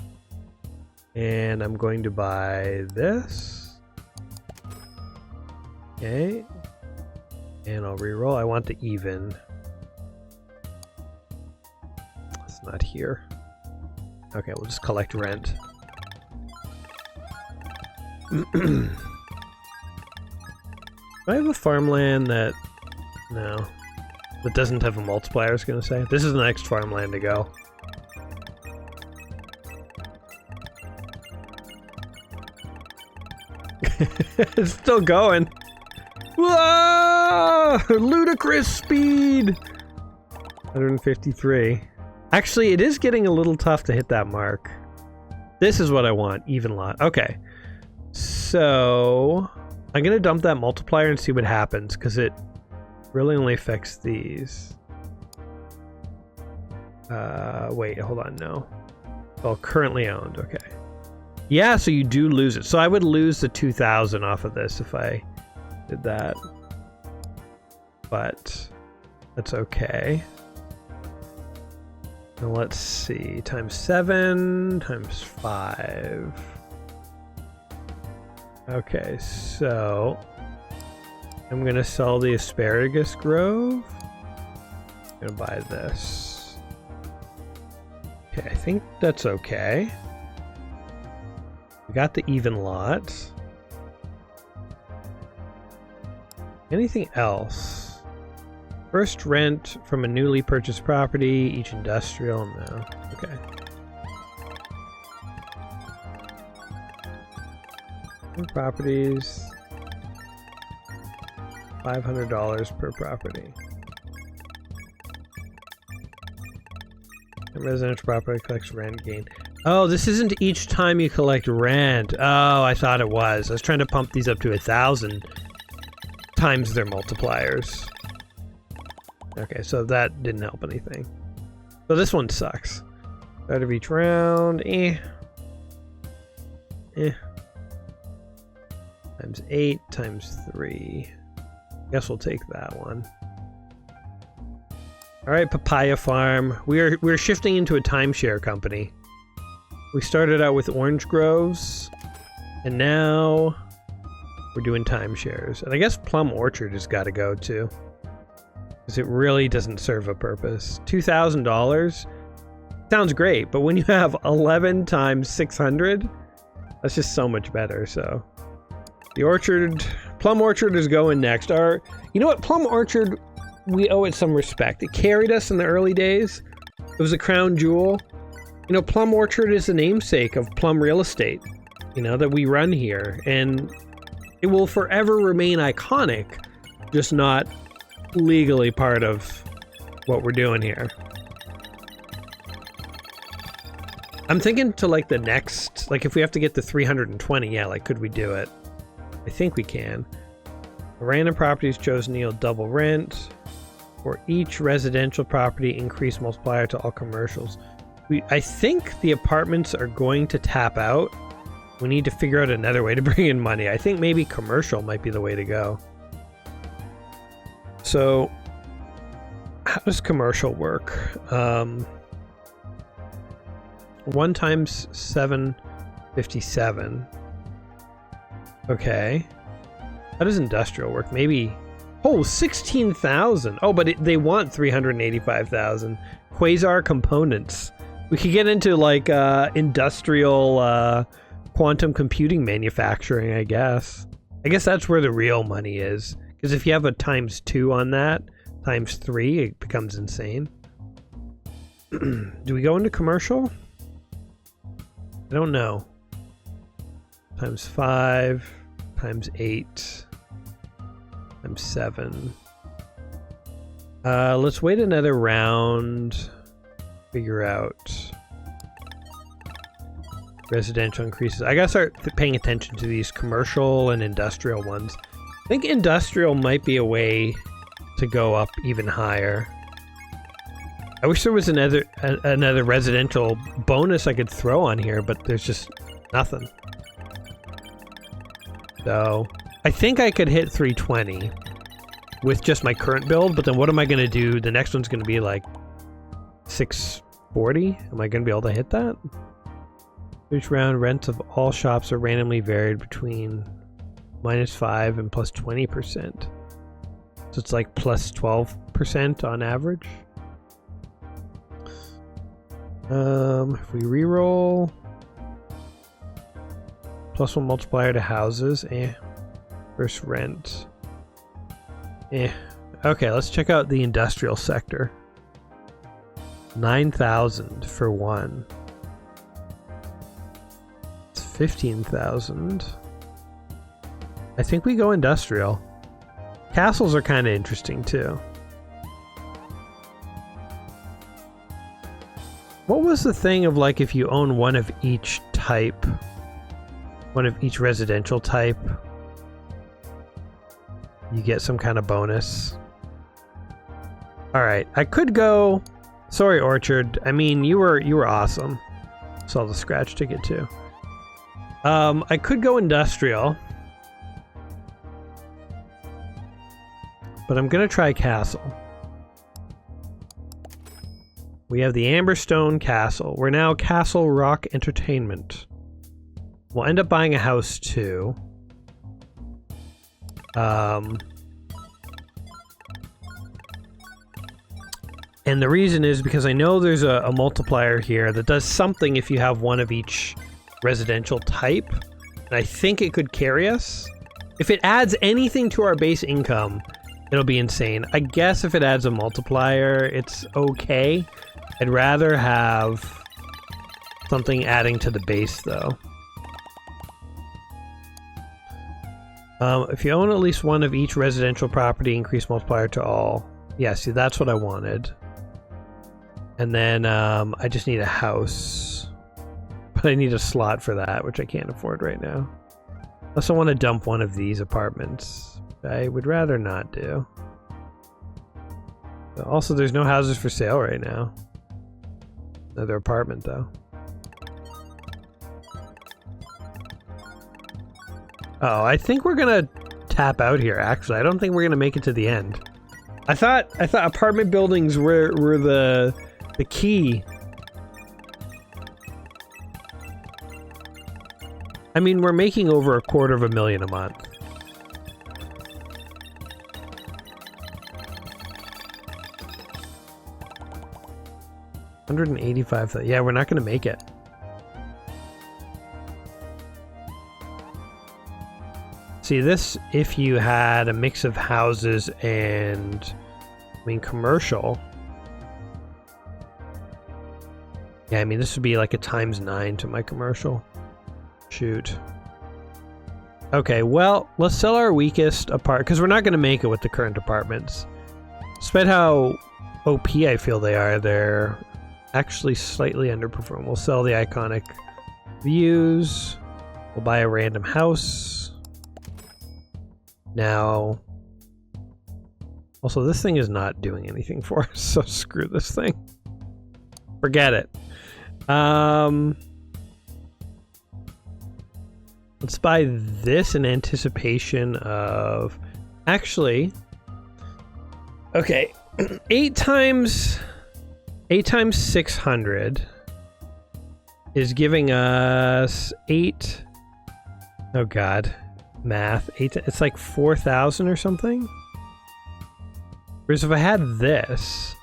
And I'm going to buy this. Okay. And I'll reroll. I want the even. It's not here. Okay, we'll just collect rent. Do I have a farmland that... No. That doesn't have a multiplier, I was going to say. This is the next farmland to go. It's still going. Whoa! Ludicrous speed! 153. Actually, it is getting a little tough to hit that mark. This is what I want, even lot. Okay. So, I'm going to dump that multiplier and see what happens, because it really only affects these. Wait, hold on, no. Oh, currently owned, okay. Yeah, so you do lose it. So I would lose the 2,000 off of this if I expected that. But that's okay. Now let's see. Times 7 times 5. Okay, so I'm going to sell the asparagus grove. I'm going to buy this. Okay, I think that's okay. We got the even lot. Anything else? First rent from a newly purchased property, each industrial, no. Okay. Properties. $500 per property. A residential property collects rent gain. Oh, this isn't each time you collect rent. Oh, I thought it was. I was trying to pump these up to 1,000 times their multipliers. Okay, so that didn't help anything. So this one sucks. Start of each round. Times 8 times 3. Guess we'll take that one. All right, papaya farm. We're shifting into a timeshare company. We started out with orange groves, and now we're doing timeshares. And I guess plum orchard has got to go too, because it really doesn't serve a purpose. $2,000 sounds great, but when you have 11 times 600, that's just so much better. So the orchard, plum orchard is going next. You know what, plum orchard, we owe it some respect. It carried us in the early days. It was a crown jewel. You know, Plum Orchard is the namesake of Plum Real Estate, you know, that we run here. And it will forever remain iconic, just not legally part of what we're doing here. I'm thinking to like the next, like if we have to get to 320, yeah, like could we do it? I think we can. Random properties chosen yield double rent. For each residential property, increase multiplier to all commercials. I think the apartments are going to tap out. We need to figure out another way to bring in money. I think maybe commercial might be the way to go. So, how does commercial work? 1 times 757. Okay. How does industrial work? Maybe... Oh, 16,000. Oh, but they want 385,000. Quasar components. We could get into like industrial quantum computing manufacturing, I guess. I guess that's where the real money is. Because if you have a ×2 on that, ×3, it becomes insane. Do we go into commercial? I don't know. ×5, ×8, ×7. Let's wait another round. Figure out residential increases. I gotta start paying attention to these commercial and industrial ones. I think industrial might be a way to go up even higher. I wish there was another residential bonus I could throw on here, but there's just nothing. So I think I could hit 320 with just my current build, but then what am I gonna do? The next one's gonna be like 640. Am I gonna be able to hit that? Each round, rents of all shops are randomly varied between -5 and +20%. So it's like +12% on average. If we reroll, +1 multiplier to houses, First rent, Okay, let's check out the industrial sector. 9,000 for one. It's 15,000. I think we go industrial. Castles are kind of interesting too. What was the thing of like if you own one of each type, one of each residential type, you get some kind of bonus? Alright, I could go... Sorry, Orchard. I mean, you were awesome. Saw the scratch ticket too. I could go industrial. but I'm gonna try castle. We have the Amberstone Castle. We're now Castle Rock Entertainment. We'll end up buying a house too. And the reason is because I know there's a multiplier here that does something if you have one of each residential type. And I think it could carry us. If it adds anything to our base income, it'll be insane. I guess if it adds a multiplier, it's okay. I'd rather have something adding to the base, though. If you own at least one of each residential property, increase multiplier to all. Yeah, see, that's what I wanted. And then I just need a house. But I need a slot for that, which I can't afford right now. Unless I want to dump one of these apartments. I would rather not do. Also, there's no houses for sale right now. Another apartment, though. Oh, I think we're gonna tap out here, actually. I don't think we're gonna make it to the end. I thought apartment buildings were the key. I mean, we're making over $250,000 a month. $185,000. Yeah, we're not going to make it. See, this, if you had a mix of houses and, I mean, commercial. Yeah, I mean, this would be like a ×9 to my commercial. Shoot. Okay, well, let's sell our weakest apart, because we're not going to make it with the current apartments. Despite how OP I feel they are, they're actually slightly underperformed. We'll sell the iconic views. We'll buy a random house. Now, also this thing is not doing anything for us, so screw this thing. Forget it. Let's buy this in anticipation of, actually, okay, 8 times 600 is giving us 8, oh god, math, 8, it's like 4,000 or something. Whereas if I had this,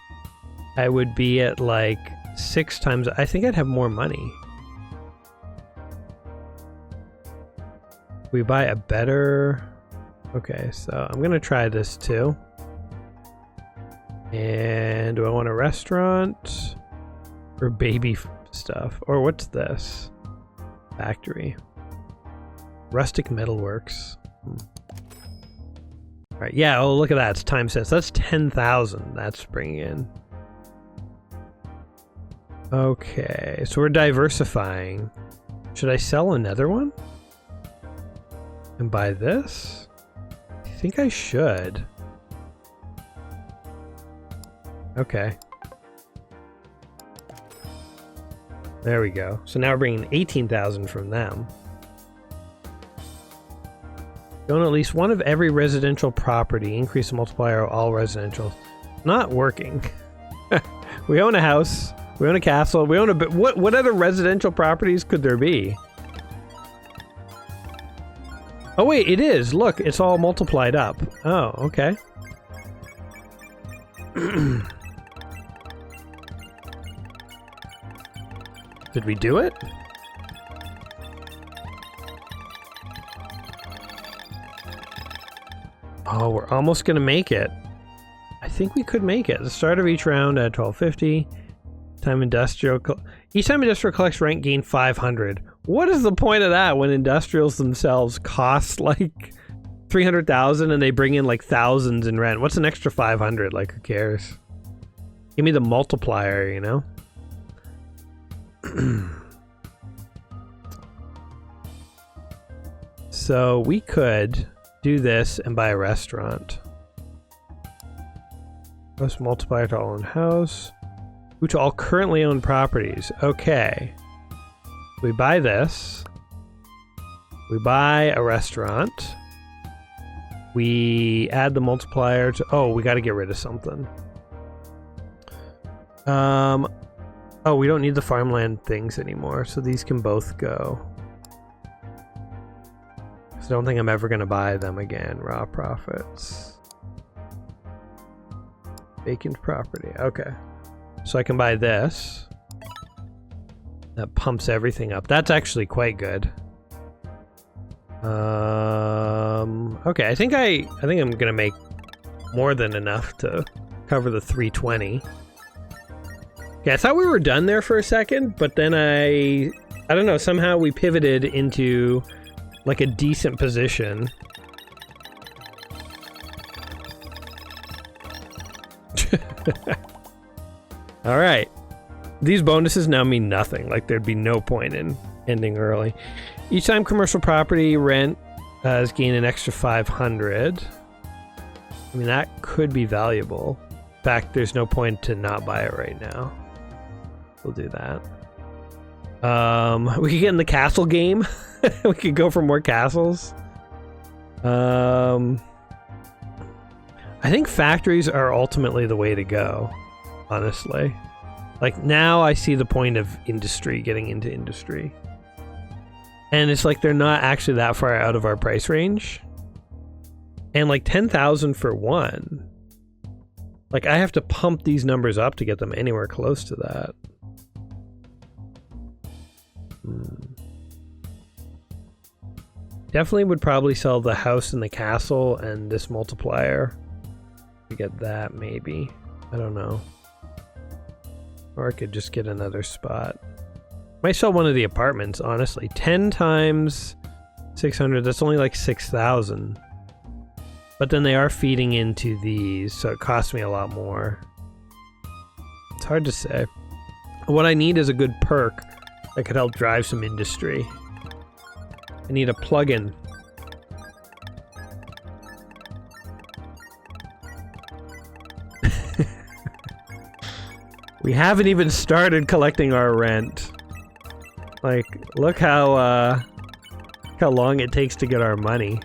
I would be at like 6 times, I think I'd have more money. We buy a better, okay, so I'm gonna try this too. And do I want a restaurant or baby stuff? Or what's this? Factory. Rustic Metalworks. All right, yeah, oh, look at that, it's time sense. That's 10,000 that's bringing in. Okay, so we're diversifying. Should I sell another one? And buy this? I think I should. Okay. There we go. So now we're bringing 18,000 from them. Own at least one of every residential property. Increase the multiplier of all residential. Not working. We own a house. We own a castle. We own a bit. What other residential properties could there be? Oh wait, it is. Look, it's all multiplied up. Oh, okay. Did we do it? Oh, we're almost gonna make it. I think we could make it. At the start of each round at 1250. Each time industrial collects rank, gain 500. What is the point of that when industrials themselves cost like 300,000 and they bring in like thousands in rent? What's an extra 500? Like, who cares? Give me the multiplier, you know? So we could do this and buy a restaurant. Plus multiplier to all owned house. Ooh, to all currently owned properties. Okay. We buy this. We buy a restaurant. We add the multiplier to... Oh, we got to get rid of something. Oh, we don't need the farmland things anymore, so these can both go. I don't think I'm ever going to buy them again. Raw profits. Vacant property. Okay. So I can buy this. That pumps everything up. That's actually quite good. Okay, I think I'm gonna make more than enough to cover the 320. Okay, I thought we were done there for a second, but then I don't know, somehow we pivoted into like a decent position. All right. These bonuses now mean nothing. Like, there'd be no point in ending early. Each time commercial property rent has gained an extra 500. I mean, that could be valuable. In fact, there's no point to not buy it right now. We'll do that. We could get in the castle game. We could go for more castles. I think factories are ultimately the way to go, honestly. Like, now I see the point of industry, getting into industry. And it's like they're not actually that far out of our price range. And like 10,000 for one. Like, I have to pump these numbers up to get them anywhere close to that. Definitely would probably sell the house and the castle and this multiplier to get that, maybe. I don't know. Or I could just get another spot. Might sell one of the apartments, honestly. 10 times 600, that's only like 6,000. But then they are feeding into these, so it costs me a lot more. It's hard to say. What I need is a good perk that could help drive some industry. I need a plugin. We haven't even started collecting our rent. Like, look how long it takes to get our money.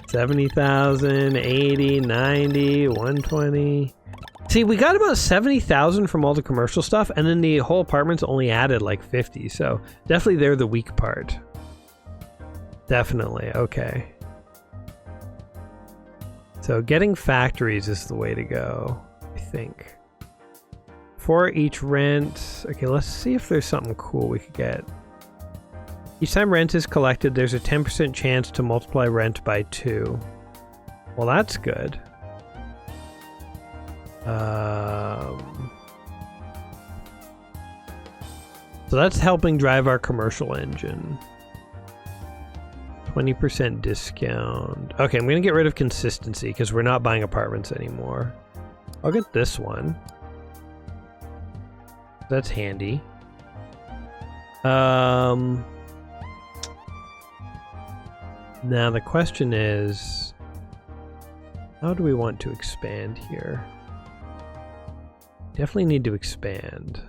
70,000, 80, 90, 120. See, we got about 70,000 from all the commercial stuff, and then the whole apartment's only added like 50, so definitely they're the weak part. Definitely, okay. So getting factories is the way to go, I think. For each rent, okay, let's see if there's something cool we could get. Each time rent is collected, there's a 10% chance to multiply rent by 2. Well, that's good. So that's helping drive our commercial engine. 20% discount. Okay, I'm gonna get rid of consistency because we're not buying apartments anymore. I'll get this one. That's handy. Now the question is, how do we want to expand here? Definitely need to expand.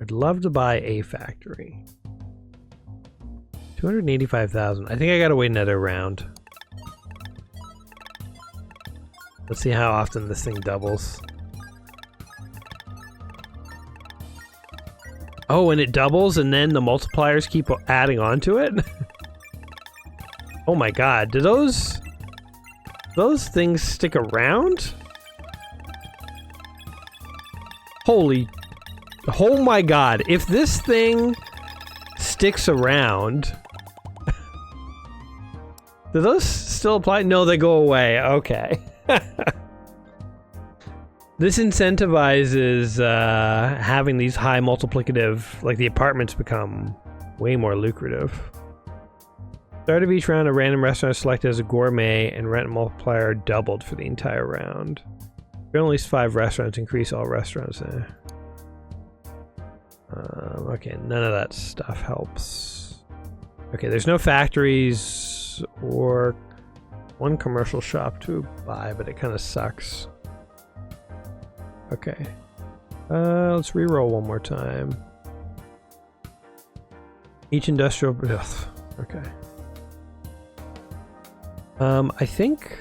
I'd love to buy a factory. 285,000. I think I gotta wait another round. Let's see how often this thing doubles. Oh, and it doubles and then the multipliers keep adding on to it? Oh my god, do those things stick around? Oh my god, if this thing sticks around... Do those still apply? No, they go away. Okay. This incentivizes having these high multiplicative, like the apartments become way more lucrative. Start of each round, a random restaurant is selected as a gourmet and rent multiplier doubled for the entire round. There are at least 5 restaurants, increase all restaurants. Okay, none of that stuff helps. Okay, there's no factories or one commercial shop to buy, but it kind of sucks. Okay. Let's reroll one more time. Each industrial... Ugh, okay. I think...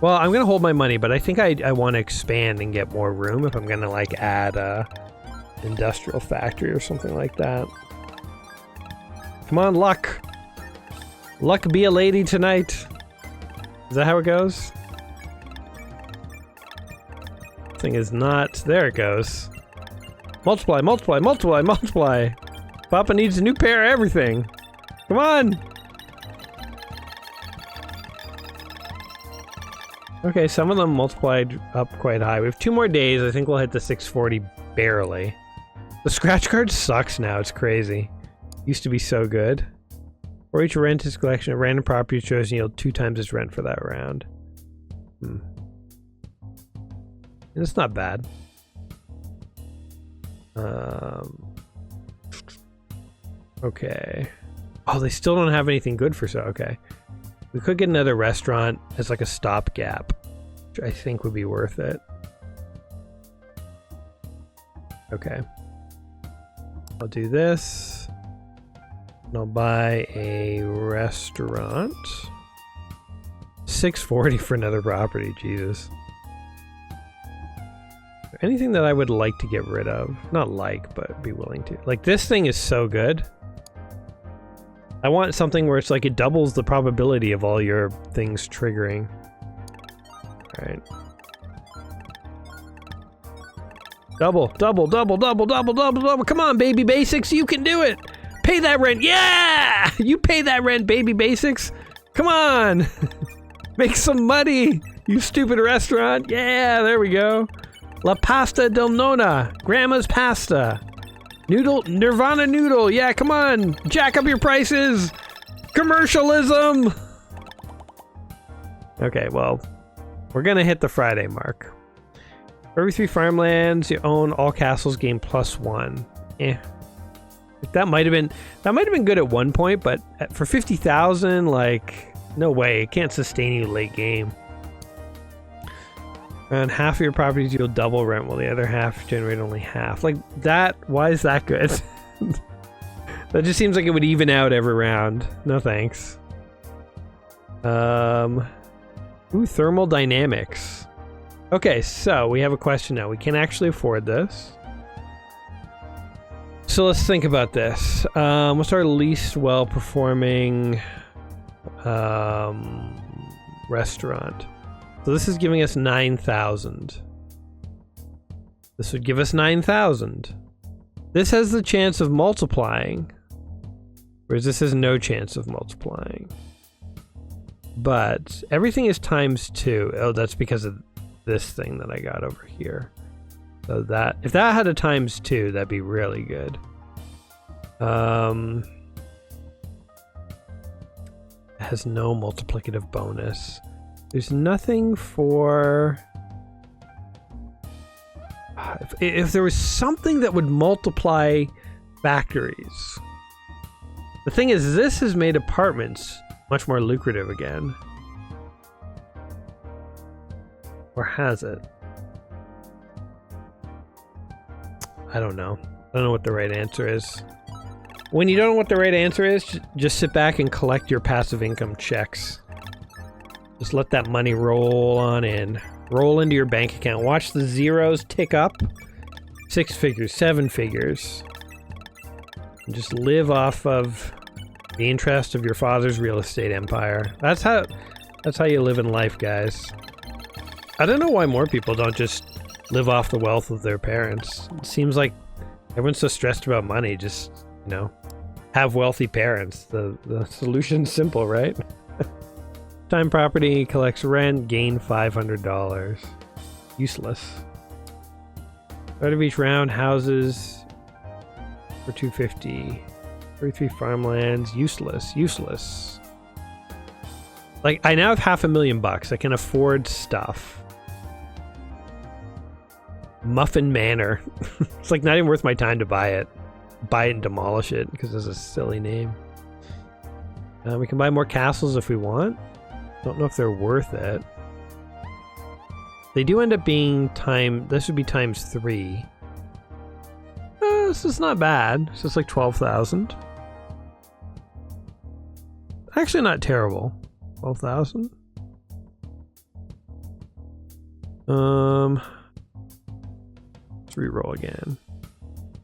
Well, I'm gonna hold my money, but I think I want to expand and get more room if I'm gonna, like, add a industrial factory or something like that. Come on, luck! Luck be a lady tonight! Is that how it goes? Thing is not... There it goes. Multiply, multiply, multiply, multiply! Papa needs a new pair of everything! Come on! Okay, some of them multiplied up quite high. We have 2 more days. I think we'll hit the 640 barely. The scratch card sucks now. It's crazy. Used to be so good. For each rent is collection of random property chosen yield 2 times its rent for that round. And it's not bad. Okay. Oh, they still don't have anything good for sale. Okay. We could get another restaurant as like a stopgap, which I think would be worth it. Okay. I'll do this. And I'll buy a restaurant. 640 for another property, Jesus. Anything that I would like to get rid of. Not like, but be willing to. Like, this thing is so good. I want something where it's like it doubles the probability of all your things triggering. Alright. Double, double, double, double, double, double, double. Come on, Baby Basics, you can do it! Pay that rent, yeah! You pay that rent, Baby Basics! Come on! Make some money, you stupid restaurant! Yeah, there we go. La Pasta del Nonna, Grandma's Pasta. Noodle, Nirvana Noodle, yeah, come on! Jack up your prices! Commercialism! Okay, well, we're gonna hit the Friday mark. For every 3 farmlands you own, all castles gain +1. Eh. That might have been good at one point, but for 50,000, like, no way, it can't sustain you late game. Around half of your properties you'll double rent, while the other half generate only half. Like that, why is that good? That just seems like it would even out every round. No thanks. Ooh, thermal dynamics. Okay, so we have a question now. We can actually afford this. So let's think about this. What's our least well-performing restaurant? So this is giving us 9,000. This would give us 9,000. This has the chance of multiplying, whereas this has no chance of multiplying. But everything is ×2. Oh, that's because of this thing that I got over here. So that, if that had a ×2, that'd be really good. It has no multiplicative bonus. There's nothing for... If there was something that would multiply factories. The thing is, this has made apartments much more lucrative again. Or has it? I don't know. I don't know what the right answer is. When you don't know what the right answer is, just sit back and collect your passive income checks. Just let that money roll on in. Roll into your bank account. Watch the zeros tick up. 6 figures, 7 figures. And just live off of the interest of your father's real estate empire. That's how you live in life, guys. I don't know why more people don't just live off the wealth of their parents. It seems like everyone's so stressed about money. Just, you know, have wealthy parents. The solution's simple, right? Time property, collects rent, gain $500. Useless. Out of each round, houses for 250. 33 farmlands, useless, useless. Like, I now have $500,000. I can afford stuff. Muffin Manor. It's like not even worth my time to buy it. Buy it and demolish it because it's a silly name. We can buy more castles if we want. Don't know if they're worth it. They do end up being this would be ×3. This is not bad. It's just like 12,000. Actually not terrible. 12,000. Let's reroll again.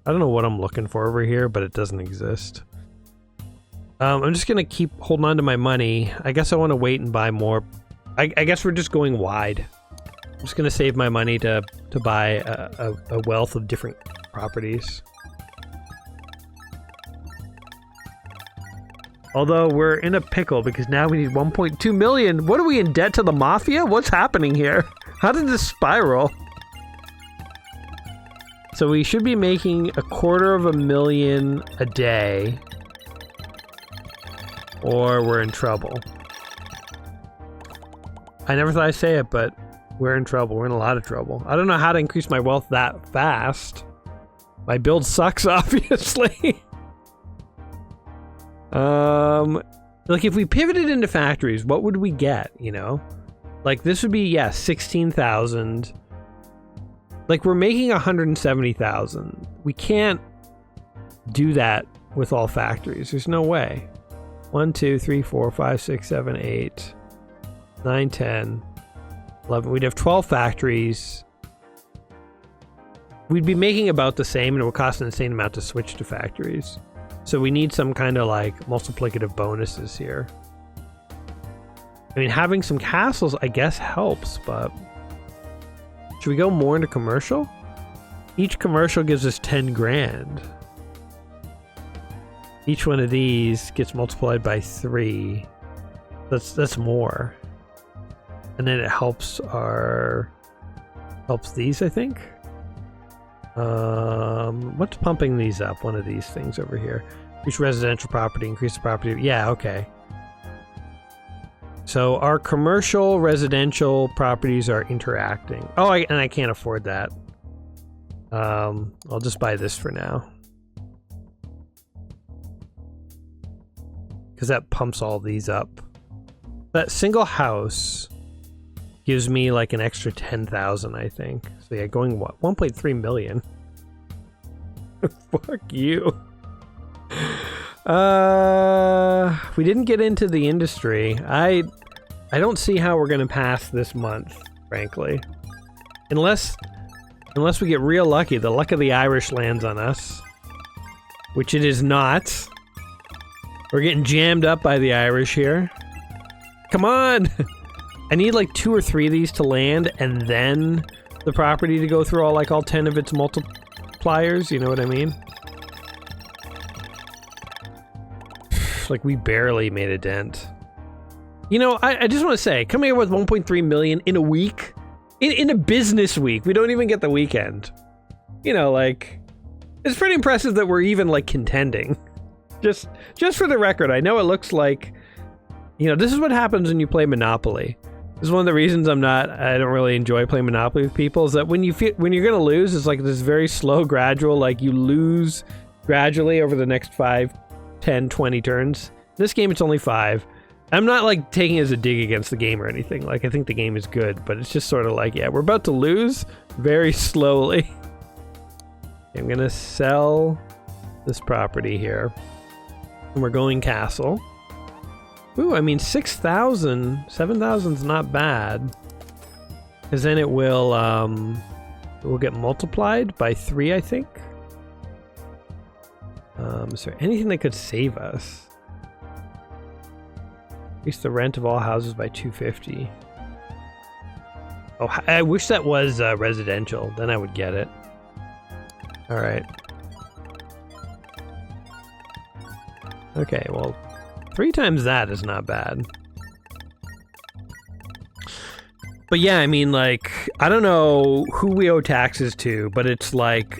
I don't know what I'm looking for over here, but it doesn't exist. I'm just gonna keep holding on to my money. I guess I want to wait and buy more. I guess we're just going wide. I'm just gonna save my money to buy a wealth of different properties. Although we're in a pickle because now we need 1.2 million. What are we in debt to the mafia? What's happening here? How did this spiral? So we should be making $250,000 a day, or we're in trouble. I never thought I'd say it, but we're in trouble. We're in a lot of trouble. I don't know how to increase my wealth that fast. My build sucks, obviously. Like if we pivoted into factories, what would we get, you know? Like this would be, yeah, 16,000. Like we're making 170,000. We can't do that with all factories. There's no way. 1, 2, 3, 4, 5, 6, 7, 8, 9, 10, 11. We'd have 12 factories. We'd be making about the same, and it would cost an insane amount to switch to factories. So we need some kind of like multiplicative bonuses here. I mean, having some castles, I guess, helps, but should we go more into commercial? Each commercial gives us 10 grand. Each one of these gets multiplied by 3. That's more. And then it helps these, I think. What's pumping these up? One of these things over here. Increase residential property, increase the property. Yeah, okay. So our commercial, residential properties are interacting. Oh, and I can't afford that. I'll just buy this for now. Because that pumps all these up. That single house gives me like an extra 10,000, I think. So yeah, going what? 1.3 million. Fuck you. We didn't get into the industry. I don't see how we're gonna pass this month, frankly. Unless we get real lucky. The luck of the Irish lands on us. Which it is not. We're getting jammed up by the Irish here. Come on! I need like 2 or 3 of these to land, and then the property to go through all 10 of its multipliers, you know what I mean? Like, we barely made a dent. You know, I just want to say, coming here with 1.3 million in a week, in a business week, we don't even get the weekend. You know, like, it's pretty impressive that we're even, like, contending. Just for the record, I know it looks like, you know, this is what happens when you play Monopoly. This is one of the reasons I don't really enjoy playing Monopoly with people, is that when you're gonna lose, it's like this very slow, gradual, like you lose gradually over the next 5, 10, 20 turns. In this game, it's only 5. I'm not like taking it as a dig against the game or anything. Like, I think the game is good, but it's just sort of like, yeah, we're about to lose very slowly. I'm gonna sell this property here. And we're going castle. Ooh, I mean 6,000, 7,000's not bad. Because then it will get multiplied by 3, I think. Is there anything that could save us? Increase the rent of all houses by 250. Oh, I wish that was residential. Then I would get it. All right. Okay, well, 3 times that is not bad. But yeah, I mean, like, I don't know who we owe taxes to, but it's like,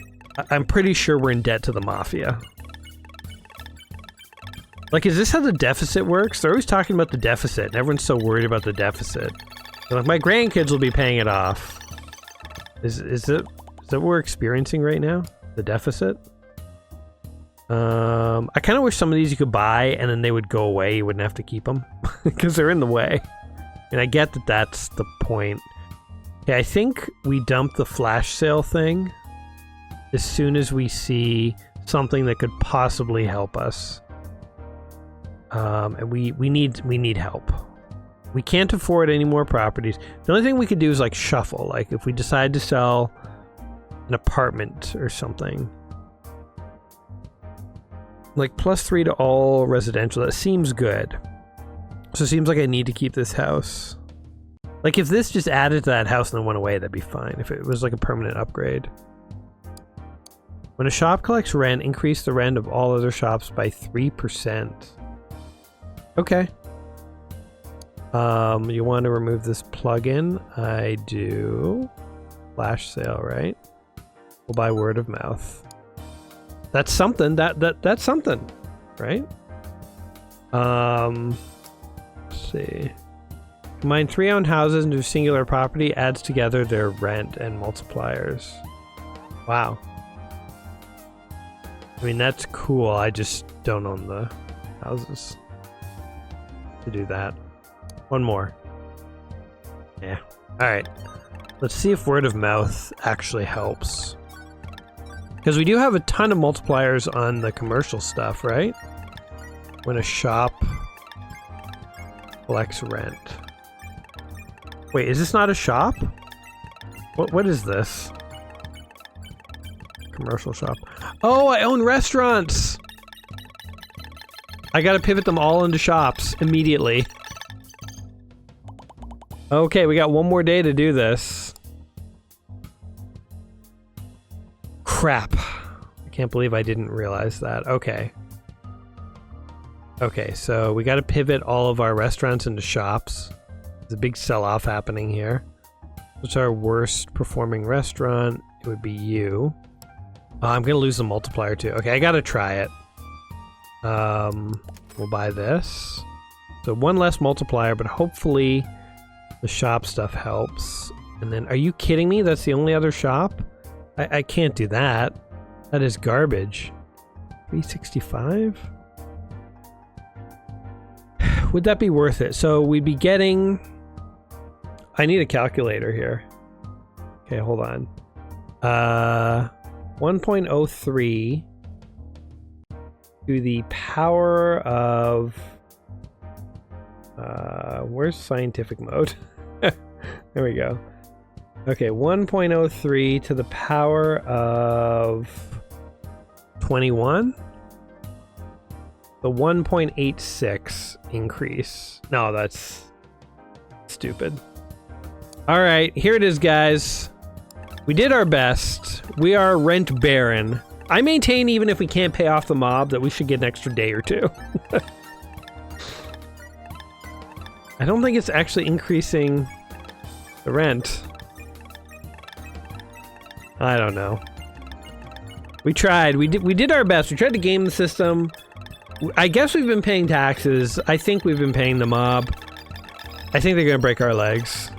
I'm pretty sure we're in debt to the mafia. Like, is this how the deficit works? They're always talking about the deficit, and everyone's so worried about the deficit. They're like, my grandkids will be paying it off. Is that what we're experiencing right now? The deficit? I kind of wish some of these you could buy and then they would go away. You wouldn't have to keep them because they're in the way. And I get that that's the point. Okay, I think we dump the flash sale thing as soon as we see something that could possibly help us. And we need help. We can't afford any more properties. The only thing we could do is like shuffle. Like if we decide to sell an apartment or something. Like +3 to all residential. That seems good. So it seems like I need to keep this house. Like if this just added to that house and then went away, that'd be fine. If it was like a permanent upgrade. When a shop collects rent, increase the rent of all other shops by 3%. Okay. You want to remove this plugin? I do. Flash sale, right? We'll buy word of mouth. That's something. That's something, right? Let's see. Combine 3 owned houses into a singular property, adds together their rent and multipliers. Wow. I mean, that's cool. I just don't own the houses to do that. One more. Yeah. All right. Let's see if word of mouth actually helps. Because we do have a ton of multipliers on the commercial stuff, right? When a shop collects rent. Wait, is this not a shop? What is this? Commercial shop. Oh, I own restaurants! I gotta pivot them all into shops immediately. Okay, we got one more day to do this. Crap. I can't believe I didn't realize that. Okay. Okay, so we gotta pivot all of our restaurants into shops. There's a big sell-off happening here. What's our worst performing restaurant? It would be you. I'm gonna lose the multiplier too. Okay, I gotta try it. We'll buy this. So one less multiplier, but hopefully the shop stuff helps. And then, are you kidding me? That's the only other shop? I can't do that. That is garbage. 365? Would that be worth it? So we'd be getting... I need a calculator here. Okay, hold on. 1.03 to the power of... where's scientific mode? There we go. Okay, 1.03 to the power of 21. The 1.86 increase. No, that's stupid. All right, here it is, guys. We did our best. We are rent baron. I maintain, even if we can't pay off the mob, that we should get an extra day or two. I don't think it's actually increasing the rent. I don't know. We tried. We did our best. We tried to game the system. I guess we've been paying taxes. I think we've been paying the mob. I think they're gonna break our legs.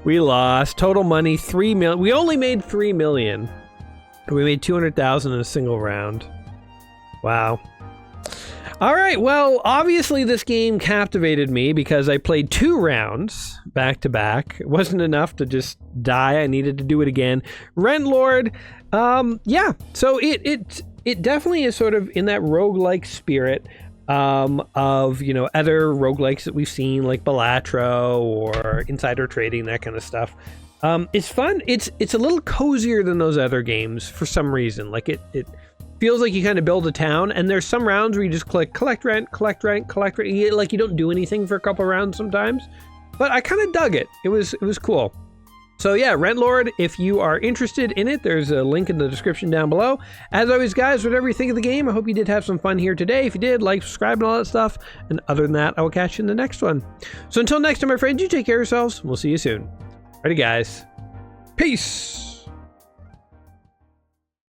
We lost. Total money, 3 million. We only made 3 million. We made 200,000 in a single round. Wow. All right, well, obviously this game captivated me because I played 2 rounds back to back. It wasn't enough to just die. I needed to do it again. Rentlord, yeah, so it definitely is sort of in that roguelike spirit of, you know, other roguelikes that we've seen, like Balatro or Insider Trading, that kind of stuff. It's fun. It's a little cozier than those other games for some reason. Like it feels like you kind of build a town, and there's some rounds where you just click collect rent, collect rent, collect rent. Like you don't do anything for a couple rounds sometimes, but I kind of dug it. It was cool. So yeah, Rentlord, if you are interested in it, there's a link in the description down below. As always, guys, whatever you think of the game, I hope you did have some fun here today. If you did, like, subscribe, and all that stuff. And other than that, I will catch you in the next one. So until next time, my friends, you take care of yourselves. We'll see you soon. Alrighty, guys. Peace.